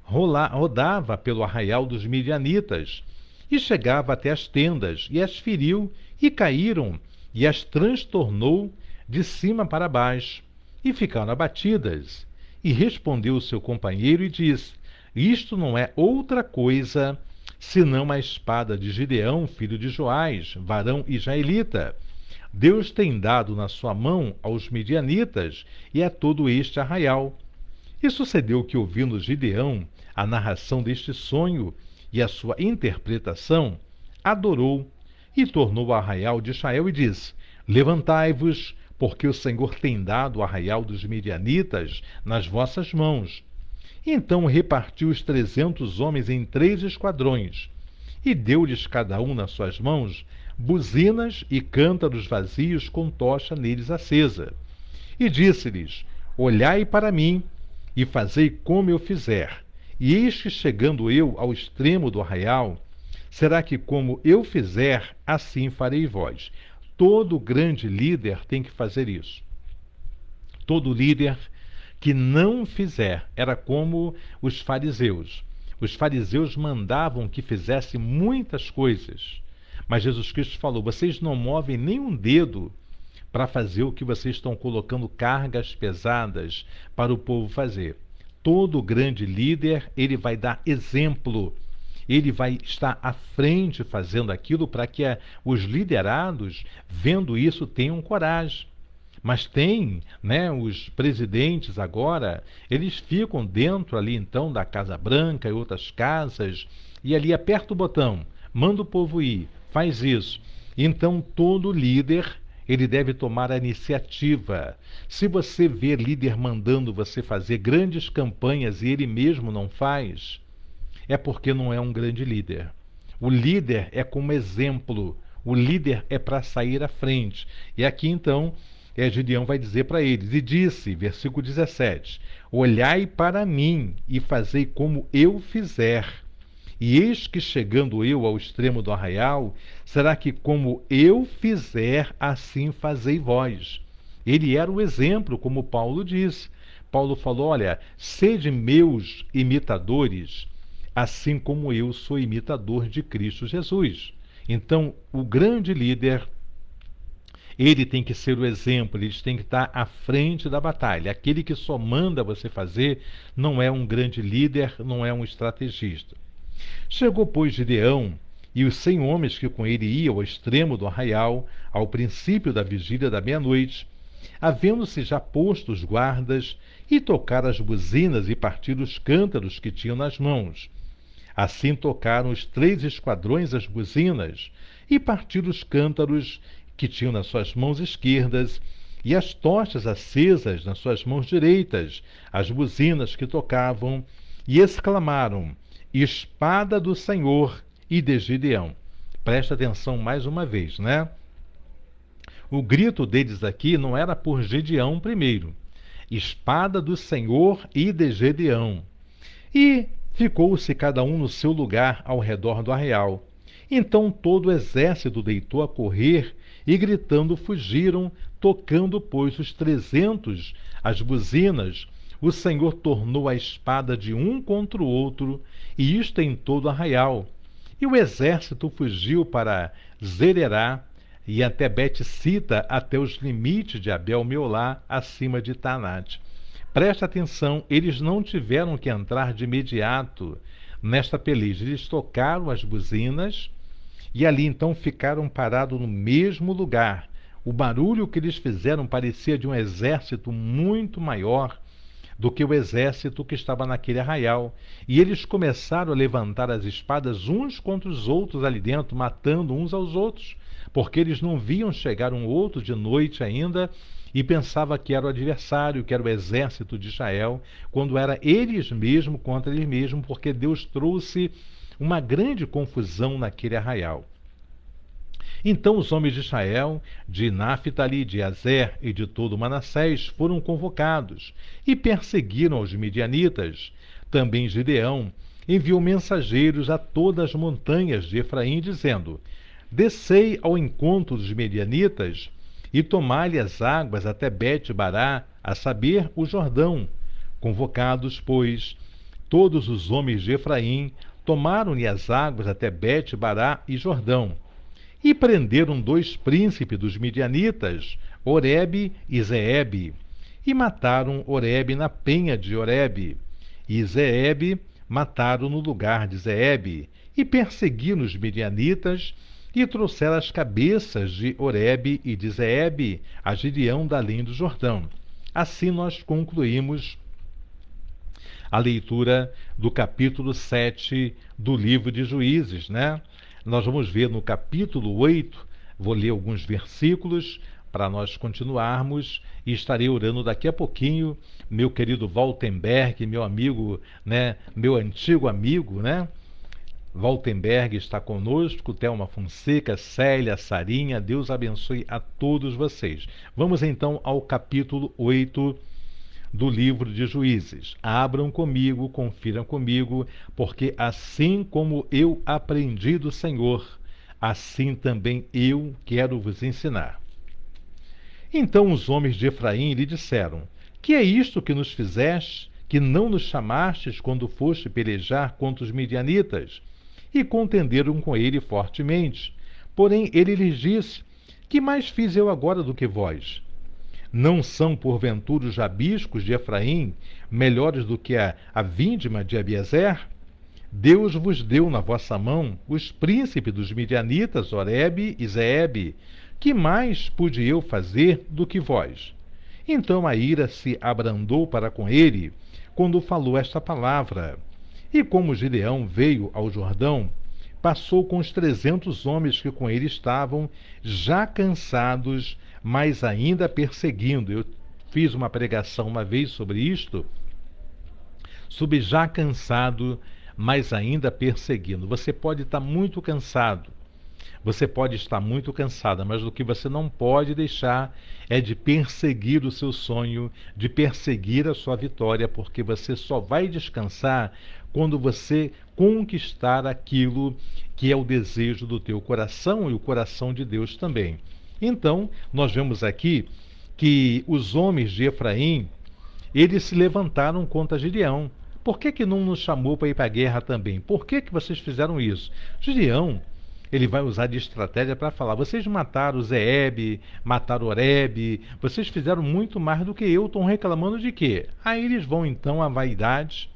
rodava pelo arraial dos midianitas, e chegava até as tendas, e as feriu, e caíram, e as transtornou de cima para baixo, e ficaram abatidas. E respondeu o seu companheiro e disse: isto não é outra coisa senão a espada de Gideão, filho de Joás, varão israelita. Deus tem dado na sua mão aos midianitas e a todo este arraial. E sucedeu que, ouvindo Gideão a narração deste sonho e a sua interpretação, adorou e tornou ao arraial de Israel e disse: levantai-vos, porque o Senhor tem dado o arraial dos midianitas nas vossas mãos. Então repartiu os 300 homens em 3 esquadrões, e deu-lhes cada um nas suas mãos buzinas e cântaros vazios com tocha neles acesa. E disse-lhes: olhai para mim, e fazei como eu fizer. E eis que chegando eu ao extremo do arraial, será que como eu fizer, assim farei vós. Todo grande líder tem que fazer isso. Todo líder que não fizer, era como os fariseus. Os fariseus mandavam que fizesse muitas coisas, mas Jesus Cristo falou: vocês não movem nem um dedo para fazer o que vocês estão colocando cargas pesadas para o povo fazer. Todo grande líder, ele vai dar exemplo, ele vai estar à frente fazendo aquilo para que os liderados, vendo isso, tenham coragem. Mas tem, né, os presidentes agora, eles ficam dentro ali então da Casa Branca e outras casas, e ali aperta o botão, manda o povo ir, faz isso. Então todo líder, ele deve tomar a iniciativa. Se você vê líder mandando você fazer grandes campanhas e ele mesmo não faz, é porque não é um grande líder. O líder é como exemplo, o líder é para sair à frente. E aqui então, Gideão vai dizer para eles, e disse, versículo 17, olhai para mim e fazei como eu fizer. E eis que chegando eu ao extremo do arraial, será que como eu fizer, assim fazei vós. Ele era o exemplo, como Paulo diz. Paulo falou, olha, sede meus imitadores, assim como eu sou imitador de Cristo Jesus. Então, o grande líder, ele tem que ser o exemplo, ele tem que estar à frente da batalha. Aquele que só manda você fazer não é um grande líder, não é um estrategista. Chegou, pois, Gideão e os 100 homens que com ele iam ao extremo do arraial, ao princípio da vigília da meia-noite, havendo-se já posto os guardas, e tocaram as buzinas e partiram os cântaros que tinham nas mãos. Assim tocaram os 3 esquadrões as buzinas, e partiram os cântaros que tinham nas suas mãos esquerdas, e as tochas acesas nas suas mãos direitas, as buzinas que tocavam, e exclamaram, espada do Senhor e de Gideão. Presta atenção mais uma vez, né? O grito deles aqui não era por Gideão primeiro. Espada do Senhor e de Gideão. E ficou-se cada um no seu lugar ao redor do arraial. Então todo o exército deitou a correr e gritando fugiram, tocando, pois, os 300 as buzinas. O Senhor tornou a espada de um contra o outro, e isto em todo o arraial. E o exército fugiu para Zererá e até Bet-sita, até os limites de Abel-meolá, acima de Tanate. Presta atenção, eles não tiveram que entrar de imediato nesta peleja. Eles tocaram as buzinas e ali então ficaram parados no mesmo lugar. O barulho que eles fizeram parecia de um exército muito maior do que o exército que estava naquele arraial. E eles começaram a levantar as espadas uns contra os outros ali dentro, matando uns aos outros, porque eles não viam chegar um outro de noite ainda e pensava que era o adversário, que era o exército de Israel, quando era eles mesmos contra eles mesmos, porque Deus trouxe uma grande confusão naquele arraial. Então os homens de Israel, de Naphtali, de Azer e de todo Manassés foram convocados e perseguiram os midianitas. Também Gideão enviou mensageiros a todas as montanhas de Efraim, dizendo, descei ao encontro dos midianitas e tomai-lhe as águas até Bet-bará, a saber, o Jordão. Convocados, pois, todos os homens de Efraim, tomaram-lhe as águas até Bet-bará e Jordão. E prenderam 2 príncipes dos midianitas, Oreb e Zeebe, e mataram Oreb na penha de Oreb, e Zeebe mataram no lugar de Zeebe, e perseguiram os midianitas, e trouxeram as cabeças de Oreb e de Zeebe a Gideão da além do Jordão. Assim nós concluímos a leitura do capítulo 7 do livro de Juízes, né? Nós vamos ver no capítulo 8, vou ler alguns versículos para nós continuarmos e estarei orando daqui a pouquinho. Meu querido Waltenberg, meu amigo, né, meu antigo amigo, né? Waltenberg está conosco, Thelma Fonseca, Célia, Sarinha, Deus abençoe a todos vocês. Vamos então ao capítulo 8 do livro de Juízes. Abram comigo, confiram comigo, porque assim como eu aprendi do Senhor, assim também eu quero vos ensinar. Então os homens de Efraim lhe disseram: que é isto que nos fizeste, que não nos chamastes quando foste pelejar contra os midianitas? E contenderam com ele fortemente. Porém ele lhes disse: que mais fiz eu agora do que vós? Não são, porventura, os rabiscos de Efraim melhores do que a vindima de Abiezer? Deus vos deu na vossa mão os príncipes dos midianitas, Oreb e Zeebe. Que mais pude eu fazer do que vós? Então a ira se abrandou para com ele, quando falou esta palavra. E como Gideão veio ao Jordão, passou com os 300 homens que com ele estavam, já cansados, mas ainda perseguindo. Eu fiz uma pregação uma vez sobre isto, sobre já cansado, mas ainda perseguindo. Você pode estar muito cansado, você pode estar muito cansada, mas o que você não pode deixar é de perseguir o seu sonho, de perseguir a sua vitória, porque você só vai descansar quando você conquistar aquilo que é o desejo do teu coração e o coração de Deus também. Então, nós vemos aqui que os homens de Efraim, eles se levantaram contra Gideão. Por que não nos chamou para ir para a guerra também? Por que vocês fizeram isso? Gideão, ele vai usar de estratégia para falar: vocês mataram Zeebe, mataram Oreb, vocês fizeram muito mais do que eu, estão reclamando de quê? Aí eles vão então à vaidade,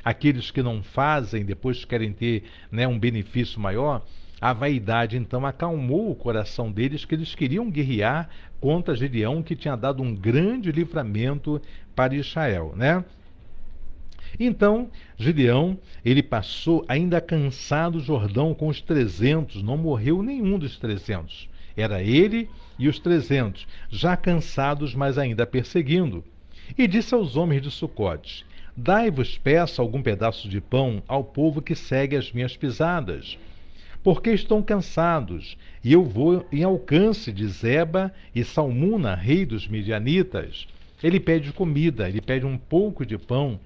aqueles que não fazem, depois querem ter, né, um benefício maior. A vaidade então acalmou o coração deles, que eles queriam guerrear contra Gideão, que tinha dado um grande livramento para Israel, né? Então, Gideão, ele passou ainda cansado o Jordão com os 300, não morreu nenhum dos 300. Era ele e os 300, já cansados, mas ainda perseguindo. E disse aos homens de Sucote: dai-vos, peço, algum pedaço de pão ao povo que segue as minhas pisadas, porque estão cansados, e eu vou em alcance de Zeba e Salmuna, rei dos midianitas. Ele pede comida, ele pede um pouco de pão,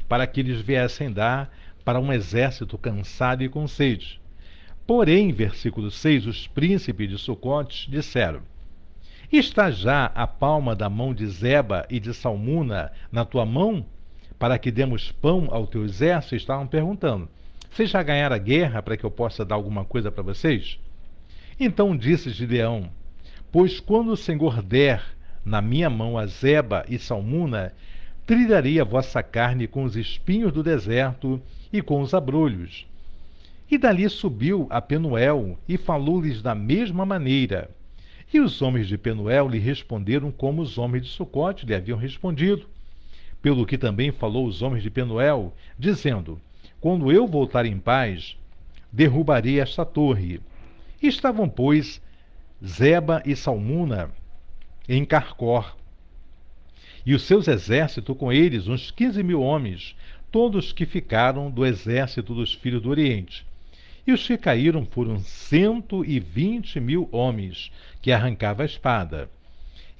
para que eles viessem dar para um exército cansado e com sede. Porém, versículo 6, os príncipes de Sucote disseram: está já a palma da mão de Zeba e de Salmuna na tua mão, para que demos pão ao teu exército? Estavam perguntando: vocês já ganharam a guerra para que eu possa dar alguma coisa para vocês? Então disse Gideão: pois quando o Senhor der na minha mão a Zeba e Salmuna, trilharei a vossa carne com os espinhos do deserto e com os abrolhos. E dali subiu a Penuel e falou-lhes da mesma maneira. E os homens de Penuel lhe responderam como os homens de Sucote lhe haviam respondido. Pelo que também falou os homens de Penuel, dizendo: quando eu voltar em paz, derrubarei esta torre. E estavam, pois, Zeba e Salmuna em Carcor, e os seus exércitos com eles, uns 15.000 homens, todos que ficaram do exército dos filhos do Oriente. E os que caíram foram 120.000 homens, que arrancavam a espada.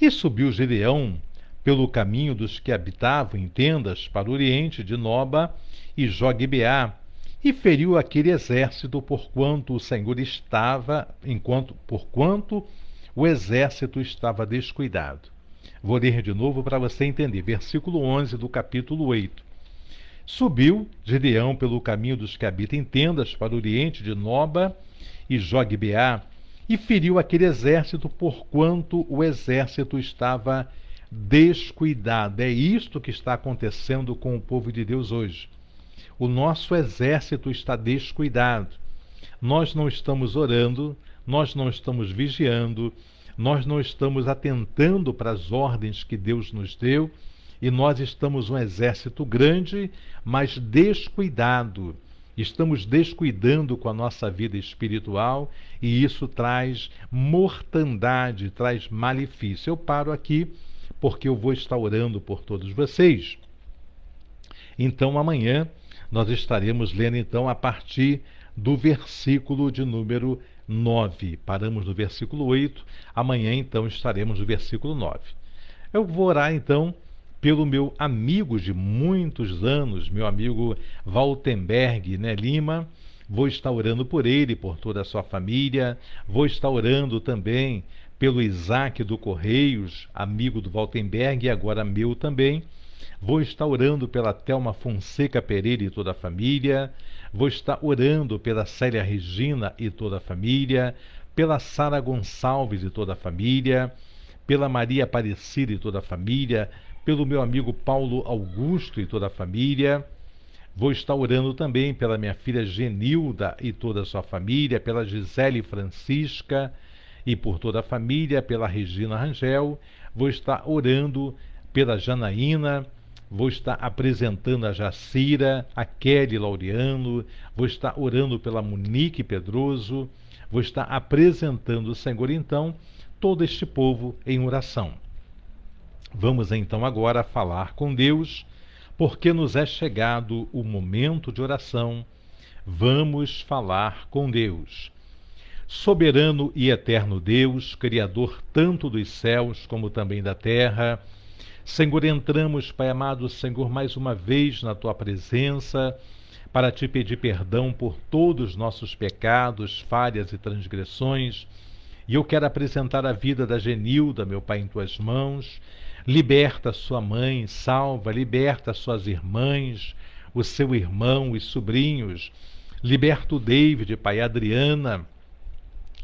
E subiu Gideão pelo caminho dos que habitavam em tendas para o Oriente, de Noba e Jogibeá, e feriu aquele exército, porquanto o Senhor estava, porquanto o exército estava descuidado. Vou ler de novo para você entender. Versículo 11 do capítulo 8. Subiu Gideão pelo caminho dos que habitam em tendas para o Oriente, de Noba e Jogibeá, e feriu aquele exército, porquanto o exército estava descuidado. É isto que está acontecendo com o povo de Deus hoje. O nosso exército está descuidado. Nós não estamos orando, nós não estamos vigiando, nós não estamos atentando para as ordens que Deus nos deu, e nós estamos um exército grande, mas descuidado. Estamos descuidando com a nossa vida espiritual, e isso traz mortandade, traz malefício. Eu paro aqui porque eu vou estar orando por todos vocês. Então amanhã nós estaremos lendo então a partir do versículo de número 9. Paramos no versículo 8, amanhã então estaremos no versículo 9. Eu vou orar então pelo meu amigo de muitos anos, meu amigo Waltenberg, né, Lima. Vou estar orando por ele, por toda a sua família. Vou estar orando também pelo Isaac do Correios, amigo do Waltenberg e agora meu também. Vou estar orando pela Thelma Fonseca Pereira e toda a família. Vou estar orando pela Célia Regina e toda a família, pela Sara Gonçalves e toda a família, pela Maria Aparecida e toda a família, pelo meu amigo Paulo Augusto e toda a família. Vou estar orando também pela minha filha Genilda e toda a sua família, pela Gisele Francisca e por toda a família, pela Regina Rangel. Vou estar orando pela Janaína. Vou estar apresentando a Jacira, a Kelly Laureano. Vou estar orando pela Monique Pedroso. Vou estar apresentando, Senhor, então, todo este povo em oração. Vamos então agora falar com Deus, porque nos é chegado o momento de oração. Vamos falar com Deus. Soberano e eterno Deus, Criador tanto dos céus como também da terra, Senhor, entramos, Pai amado, Senhor, mais uma vez na Tua presença, para Te pedir perdão por todos os nossos pecados, falhas e transgressões. E eu quero apresentar a vida da Genilda, meu Pai, em Tuas mãos. Liberta sua mãe, salva, liberta suas irmãs, o seu irmão, os sobrinhos. Liberta o David, Pai, a Adriana,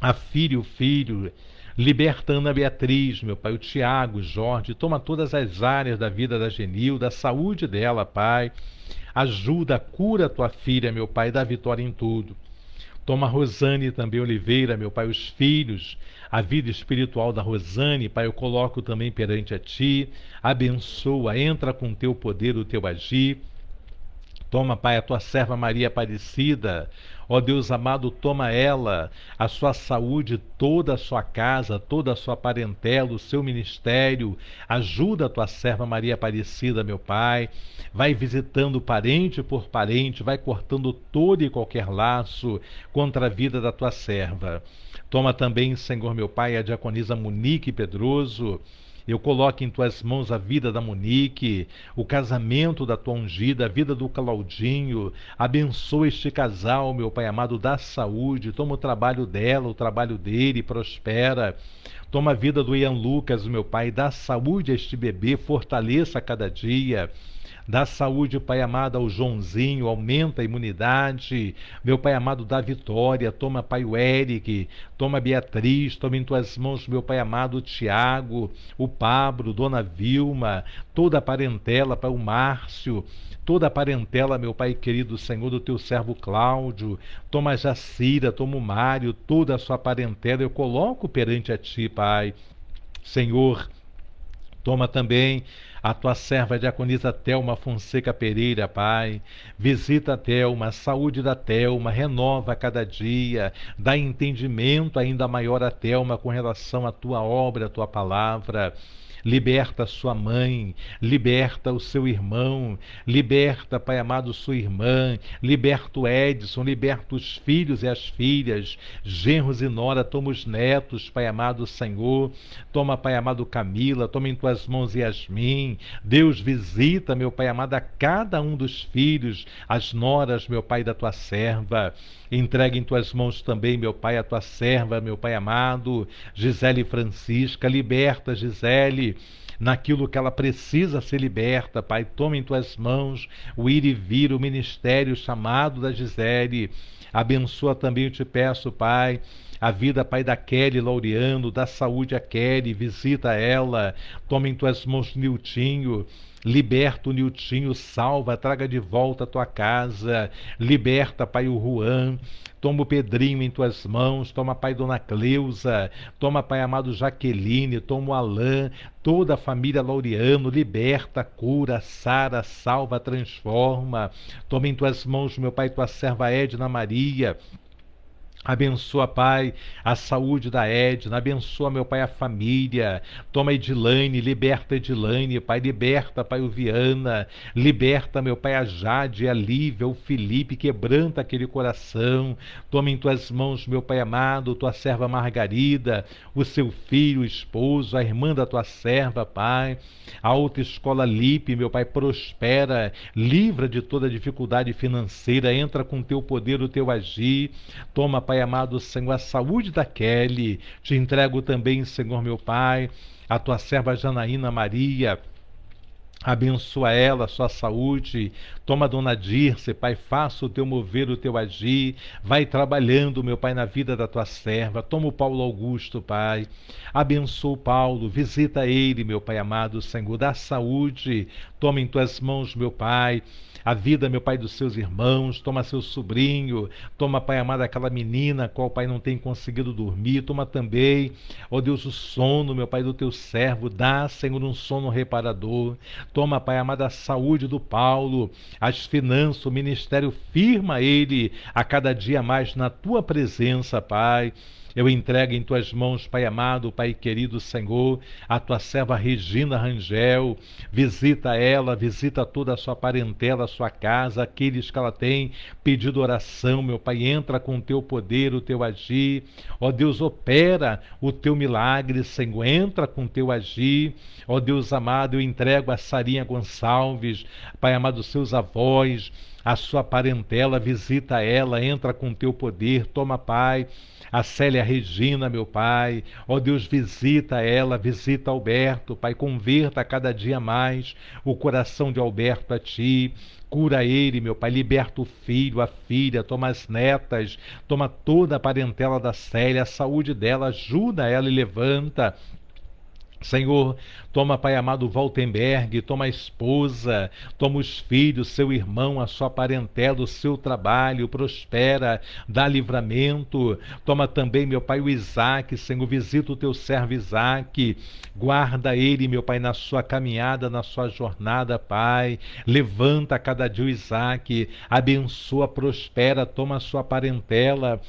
a filha e o filho. Liberta Ana Beatriz, meu Pai, o Tiago, o Jorge. Toma todas as áreas da vida da Genilda, a saúde dela, Pai. Ajuda, cura a tua filha, meu Pai, dá vitória em tudo. Toma a Rosane também Oliveira, meu Pai, os filhos, a vida espiritual da Rosane, Pai, eu coloco também perante a Ti. Abençoa, entra com o Teu poder, o Teu agir. Toma, Pai, a Tua serva Maria Aparecida. Ó Deus amado, toma ela, a sua saúde, toda a sua casa, toda a sua parentela, o seu ministério. Ajuda a Tua serva Maria Aparecida, meu Pai. Vai visitando parente por parente, vai cortando todo e qualquer laço contra a vida da Tua serva. Toma também, Senhor, meu Pai, a diaconisa Monique Pedroso. Eu coloco em Tuas mãos a vida da Monique, o casamento da Tua ungida, a vida do Claudinho. Abençoa este casal, meu Pai amado, dá saúde. Toma o trabalho dela, o trabalho dele, prospera. Toma a vida do Ian Lucas, meu Pai, dá saúde a este bebê, fortaleça a cada dia. Dá saúde, Pai amado, ao Joãozinho, aumenta a imunidade. Meu Pai amado, dá vitória. Toma, Pai, o Eric, toma a Beatriz, toma em Tuas mãos, meu Pai amado, o Tiago, o Pablo, Dona Vilma, toda a parentela, Pai, o Márcio, toda a parentela, meu Pai querido, Senhor, do Teu servo Cláudio. Toma a Jacira, toma o Mário, toda a sua parentela, eu coloco perante a Ti, Pai. Senhor, toma também a Tua serva diaconisa Thelma Fonseca Pereira, Pai. Visita a Thelma, a saúde da Thelma, renova a cada dia, dá entendimento ainda maior a Thelma com relação à Tua obra, à Tua palavra. Liberta sua mãe, liberta o seu irmão, liberta, Pai amado, sua irmã, liberta o Edson, liberta os filhos e as filhas, genros e nora, toma os netos, Pai amado, Senhor, toma, Pai amado, Camila, toma em Tuas mãos Yasmin. Deus, visita, meu Pai amado, a cada um dos filhos, as noras, meu Pai, da Tua serva. Entrega em Tuas mãos também, meu Pai, a Tua serva, meu Pai amado, Gisele Francisca. Liberta, Gisele, naquilo que ela precisa ser liberta, Pai. Toma em Tuas mãos o ir e vir, o ministério, o chamado da Gisele. Abençoa também, eu te peço, Pai, a vida, Pai, da Kelly Laureano, dá saúde a Kelly, visita ela. Toma em Tuas mãos Niltinho. Liberta o Niltinho, salva, traga de volta a Tua casa. Liberta, Pai, o Juan. Toma o Pedrinho em Tuas mãos. Toma, Pai, Dona Cleusa. Toma, Pai amado, Jaqueline. Toma o Alain. Toda a família Laureano. Liberta, cura, sara, salva, transforma. Toma em Tuas mãos, meu Pai, Tua serva Edna Maria. Abençoa, Pai, a saúde da Edna, abençoa, meu Pai, a família. Toma Edilane, liberta Edilane, Pai, liberta, Pai, o Viana, liberta, meu Pai, a Jade, a Lívia, o Felipe, quebranta aquele coração. Toma em tuas mãos, meu Pai amado, tua serva Margarida, o seu filho, o esposo, a irmã da tua serva, Pai. A outra escola Lipe, meu Pai, prospera, livra de toda dificuldade financeira, entra com teu poder, o teu agir. Toma, Pai amado, Senhor, a saúde da Kelly. Te entrego também, Senhor, meu Pai, a tua serva Janaína Maria. Abençoa ela, sua saúde. Toma, Dona Dirce, Pai, faça o teu mover, o teu agir. Vai trabalhando, meu Pai, na vida da tua serva. Toma o Paulo Augusto, Pai. Abençoa o Paulo, visita ele, meu Pai amado, Senhor. Dá saúde. Toma em tuas mãos, meu Pai, a vida, meu Pai, dos seus irmãos. Toma seu sobrinho. Toma, Pai amado, aquela menina a qual o Pai não tem conseguido dormir. Toma também, ó Deus, o sono, meu Pai, do teu servo. Dá, Senhor, um sono reparador. Toma, Pai amado, a saúde do Paulo, as finanças, o ministério. Firma ele a cada dia mais na tua presença, Pai. Eu entrego em tuas mãos, Pai amado, Pai querido, Senhor, a tua serva Regina Rangel. Visita ela, visita toda a sua parentela, a sua casa, aqueles que ela tem pedido oração, meu Pai. Entra com o teu poder, o teu agir. Ó Deus, opera o teu milagre, Senhor. Entra com o teu agir. Ó Deus amado, eu entrego a Sarinha Gonçalves, Pai amado, seus avós, a sua parentela. Visita ela, entra com o teu poder. Toma, Pai, a Célia Regina, meu Pai. Ó Deus, visita ela, visita Alberto, Pai. Converta cada dia mais o coração de Alberto a ti. Cura ele, meu Pai, liberta o filho, a filha, toma as netas, toma toda a parentela da Célia, a saúde dela, ajuda ela e levanta. Senhor, toma, Pai amado, Waltenberg, toma a esposa, toma os filhos, seu irmão, a sua parentela, o seu trabalho, prospera, dá livramento. Toma também, meu Pai, o Isaac, Senhor, visita o teu servo Isaac, guarda ele, meu Pai, na sua caminhada, na sua jornada, Pai. Levanta cada dia o Isaac, abençoa, prospera, toma a sua parentela,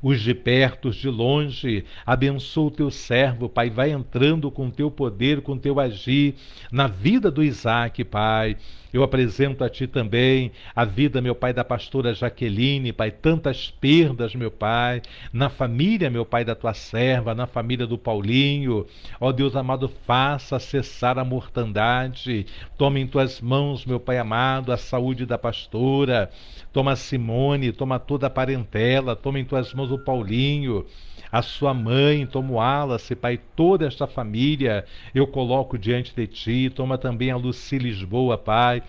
os de perto, os de longe. Abençoa o teu servo, Pai, vai entrando com o teu poder, com o teu agir na vida do Isaac, Pai. Eu apresento a ti também a vida, meu Pai, da pastora Jaqueline, Pai, tantas perdas, meu Pai, na família, meu Pai, da tua serva, na família do Paulinho. Ó Deus amado, faça cessar a mortandade. Toma em tuas mãos, meu Pai amado, a saúde da pastora. Toma a Simone, toma toda a parentela, toma em tuas mãos o Paulinho, a sua mãe, toma o Wallace, Pai, toda esta família eu coloco diante de ti. Toma também a Luci Lisboa, Pai.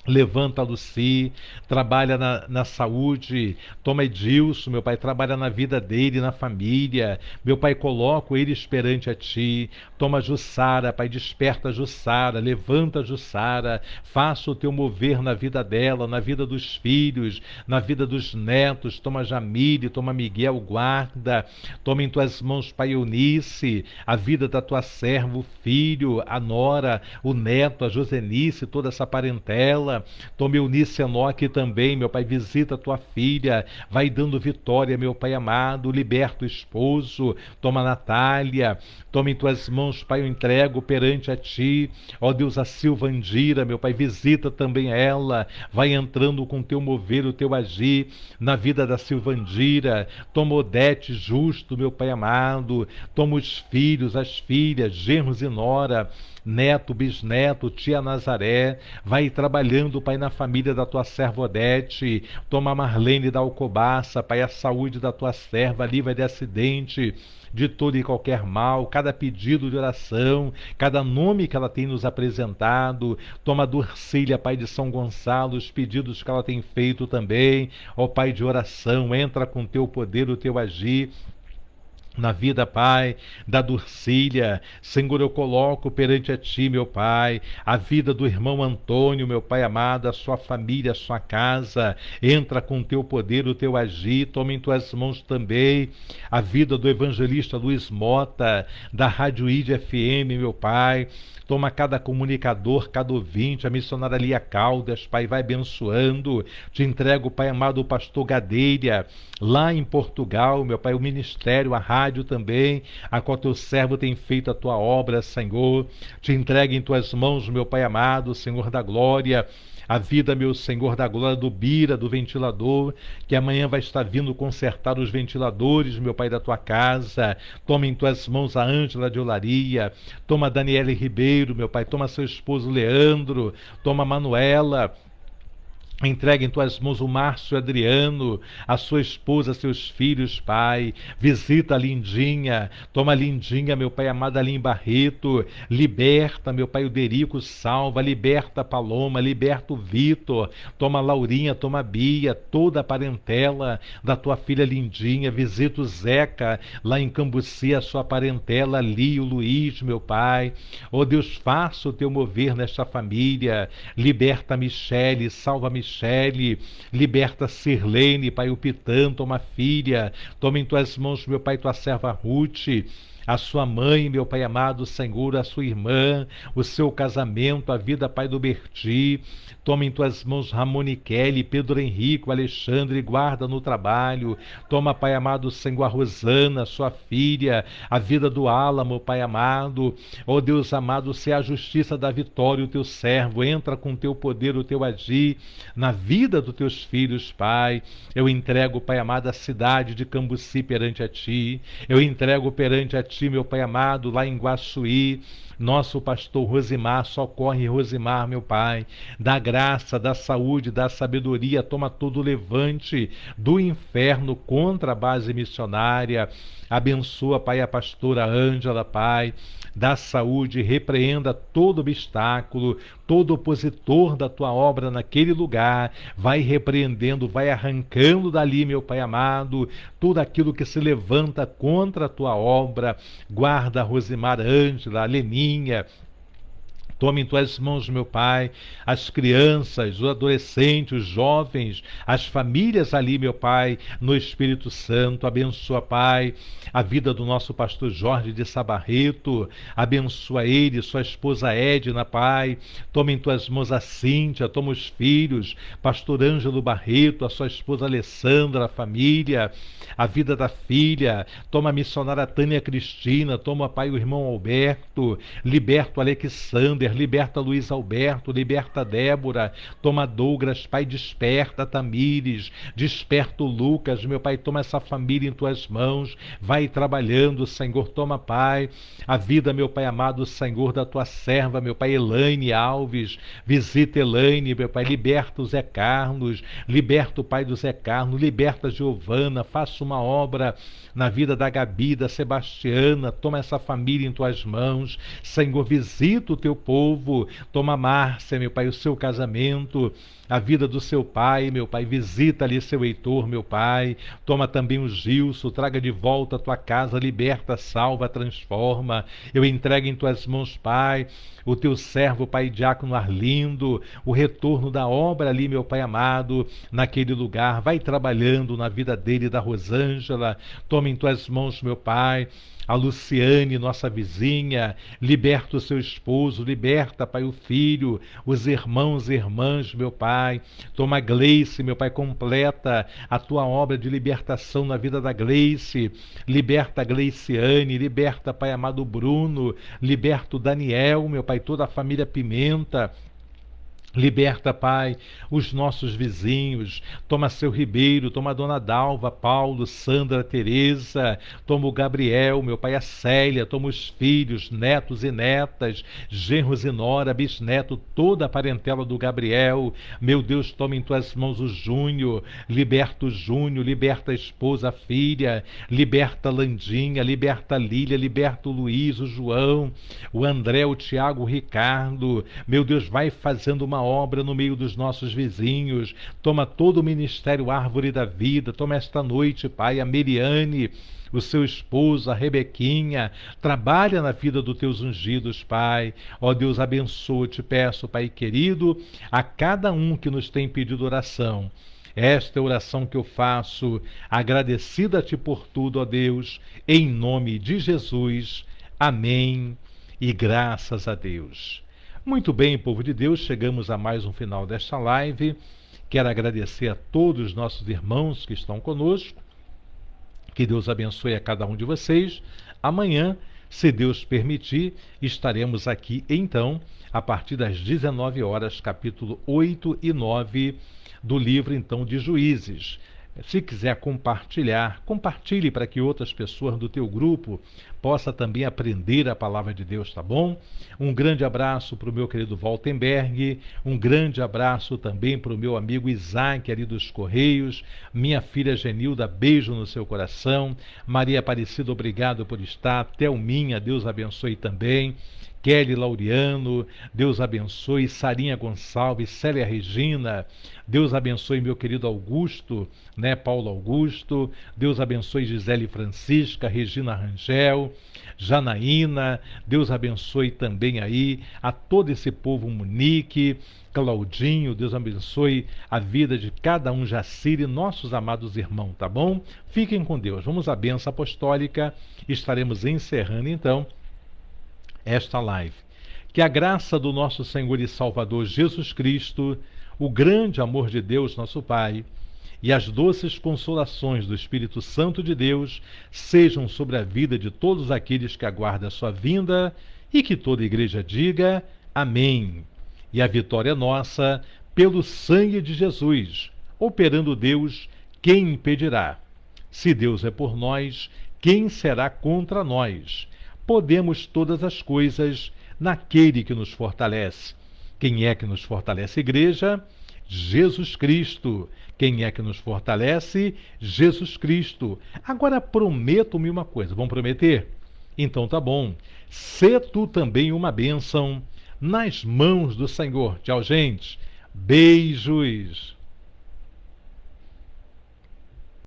Levanta, Luci, trabalha na saúde. Toma Edilson, meu Pai, trabalha na vida dele, na família. Meu Pai, coloco eles perante a ti. Toma Jussara, Pai, desperta Jussara, levanta Jussara, faça o teu mover na vida dela, na vida dos filhos, na vida dos netos. Toma Jamile, toma Miguel, guarda. Toma em tuas mãos, Pai, Eunice, a vida da tua serva, o filho, a nora, o neto, a Josenice, toda essa parentela. Toma Eunice Enoque também, meu Pai, visita a tua filha, vai dando vitória, meu Pai amado, liberta o esposo. Toma Natália, toma em tuas mãos, Pai, eu entrego perante a ti. Ó Deus, a Silvandira, meu Pai, visita também ela, vai entrando com o teu mover, o teu agir na vida da Silvandira. Toma Odete Justo, meu Pai amado, toma os filhos, as filhas, genros e nora, neto, bisneto, tia Nazaré, vai trabalhando, Pai, na família da tua serva Odete. Toma a Marlene da Alcobaça, Pai, a saúde da tua serva, livra de acidente, de todo e qualquer mal, cada pedido de oração, cada nome que ela tem nos apresentado. Toma a Durcília, Pai, de São Gonçalo, os pedidos que ela tem feito também, ó Pai, de oração. Entra com teu poder, o teu agir Na vida, Pai, da Durcília, Senhor, eu coloco perante a Ti, meu Pai, a vida do irmão Antônio, meu Pai amado, a sua família, a sua casa. Entra com o Teu poder, o Teu agir, toma em Tuas mãos também a vida do evangelista Luiz Mota, da Rádio ID FM, meu Pai. Toma cada comunicador, cada ouvinte, a missionária Lia Caldas, Pai, vai abençoando. Te entrego, Pai amado, o pastor Gadeira, lá em Portugal, meu Pai, o ministério, a rádio também, a qual Teu servo tem feito a Tua obra, Senhor. Te entrego em Tuas mãos, meu Pai amado, Senhor da glória, a vida, meu Senhor da glória, do Bira, do ventilador, que amanhã vai estar vindo consertar os ventiladores, meu Pai, da Tua casa. Toma em Tuas mãos a Ângela de Olaria, toma a Daniele Ribeiro, meu Pai, toma seu esposo Leandro, toma a Manuela. Entregue em Tuas mãos o Márcio Adriano, a sua esposa, seus filhos, Pai. Visita a Lindinha, toma a Lindinha, meu Pai amado, ali em Barreto. Liberta, meu Pai, o Derico, salva. Liberta a Paloma, liberta o Vitor. Toma a Laurinha, toma a Bia, toda a parentela da Tua filha Lindinha. Visita o Zeca, lá em Cambuci, a sua parentela ali, o Luiz, meu Pai. Oh Deus, faça o Teu mover nesta família. Liberta a Michele, salva a Michele, liberta Sirlene, Pai, o Pitã, toma filha, toma em Tuas mãos, meu Pai, Tua serva Ruth, a sua mãe, meu Pai amado, Senhor, a sua irmã, o seu casamento, a vida, Pai, do Berti. Toma em Tuas mãos Ramone Kelly, Pedro Henrique, Alexandre, guarda no trabalho. Toma, Pai amado, Senhor, a Rosana, sua filha, a vida do Álamo, Pai amado. Ó Deus amado, se a justiça da vitória, o Teu servo, entra com o Teu poder, o Teu agir na vida dos Teus filhos, Pai. Eu entrego, Pai amado, a cidade de Cambuci perante a Ti. Eu entrego perante a Ti, meu Pai amado, lá em Guaçuí, nosso pastor Rosimar. Socorre Rosimar, meu Pai, dá graça, dá saúde, dá sabedoria, toma todo o levante do inferno contra a base missionária. Abençoa, Pai, a pastora Ângela, Pai, dá saúde, repreenda todo obstáculo, todo opositor da Tua obra naquele lugar, vai repreendendo, vai arrancando dali, meu Pai amado, tudo aquilo que se levanta contra a Tua obra. Guarda a Rosimar Ângela, a Leninha. Toma em Tuas mãos, meu Pai, as crianças, os adolescentes, os jovens, as famílias ali, meu Pai, no Espírito Santo. Abençoa, Pai, a vida do nosso pastor Jorge de Sabarreto. Abençoa ele, sua esposa Edna, Pai. Toma em Tuas mãos a Cíntia, toma os filhos, pastor Ângelo Barreto, a sua esposa Alessandra, a família, a vida da filha. Toma a missionária Tânia Cristina, toma, Pai, o irmão Alberto, liberta o Alexander, liberta Luiz Alberto, liberta Débora, toma Douglas, Pai, desperta Tamires, desperta o Lucas, meu Pai, toma essa família em Tuas mãos, vai trabalhando, Senhor, toma, Pai, a vida, meu Pai amado, Senhor, da Tua serva, meu Pai, Elaine Alves, visita Elaine, meu Pai, liberta o Zé Carlos, liberta o pai do Zé Carlos, liberta a Giovana, faça uma obra na vida da Gabi, da Sebastiana, toma essa família em Tuas mãos, Senhor, visita o Teu povo, toma Márcia, meu Pai, o seu casamento, a vida do seu pai, meu Pai, visita ali seu Heitor, meu Pai, toma também o Gilson, traga de volta a Tua casa, liberta, salva, transforma. Eu entrego em Tuas mãos, Pai, o Teu servo, Pai, Diácono Arlindo, o retorno da obra ali, meu Pai amado, naquele lugar, vai trabalhando na vida dele e da Rosângela. Toma em Tuas mãos, meu Pai, a Luciane, nossa vizinha, liberta o seu esposo, liberta, Pai, o filho, os irmãos e irmãs, meu Pai. Toma a Gleice, meu Pai, completa a Tua obra de libertação na vida da Gleice, liberta a Gleiciane, liberta, Pai amado, Bruno, liberta o Daniel, meu Pai, toda a família Pimenta. Liberta, Pai, os nossos vizinhos, toma seu Ribeiro, toma a Dona Dalva, Paulo, Sandra, Tereza, toma o Gabriel, meu Pai, a Célia, toma os filhos, netos e netas, genros e nora, bisneto, toda a parentela do Gabriel. Meu Deus, toma em Tuas mãos o Júnior, liberta o Júnior, liberta a esposa, a filha, liberta a Landinha, liberta a Lília, liberta o Luiz, o João, o André, o Tiago, o Ricardo. Meu Deus, vai fazendo uma obra no meio dos nossos vizinhos. Toma todo o ministério Árvore da Vida. Toma esta noite, Pai, a Meriane, o seu esposo, a Rebequinha. Trabalha na vida dos teus ungidos, Pai. Ó Deus, abençoa, te peço, Pai querido, a cada um que nos tem pedido oração. Esta é a oração que eu faço, agradecida a Ti por tudo, ó Deus, em nome de Jesus. Amém e graças a Deus. Muito bem, povo de Deus, chegamos a mais um final desta live. Quero agradecer a todos os nossos irmãos que estão conosco. Que Deus abençoe a cada um de vocês. Amanhã, se Deus permitir, estaremos aqui, então, a partir das 19 horas, capítulo 8 e 9 do livro, então, de Juízes. Se quiser compartilhar, compartilhe para que outras pessoas do teu grupo possam também aprender a palavra de Deus, tá bom? Um grande abraço para o meu querido Waltenberg, um grande abraço também para o meu amigo Isaac ali dos Correios, minha filha Genilda, beijo no seu coração, Maria Aparecida, obrigado por estar, Thelminha, Deus abençoe também, Kelly Laureano, Deus abençoe, Sarinha Gonçalves, Célia Regina, Deus abençoe meu querido Augusto, né, Paulo Augusto, Deus abençoe Gisele Francisca, Regina Rangel, Janaína, Deus abençoe também aí a todo esse povo, Monique, Claudinho, Deus abençoe a vida de cada um, Jacire, nossos amados irmãos, tá bom? Fiquem com Deus, vamos à bênção apostólica, estaremos encerrando então esta live. Que a graça do nosso Senhor e Salvador Jesus Cristo, o grande amor de Deus, nosso Pai, e as doces consolações do Espírito Santo de Deus sejam sobre a vida de todos aqueles que aguardam a sua vinda e que toda a igreja diga amém. E a vitória é nossa pelo sangue de Jesus. Operando Deus, quem impedirá? Se Deus é por nós, quem será contra nós? Podemos todas as coisas naquele que nos fortalece. Quem é que nos fortalece, igreja? Jesus Cristo. Quem é que nos fortalece? Jesus Cristo. Agora prometo-me uma coisa. Vamos prometer? Então tá bom. Sê tu também uma bênção nas mãos do Senhor. Tchau, gente. Beijos.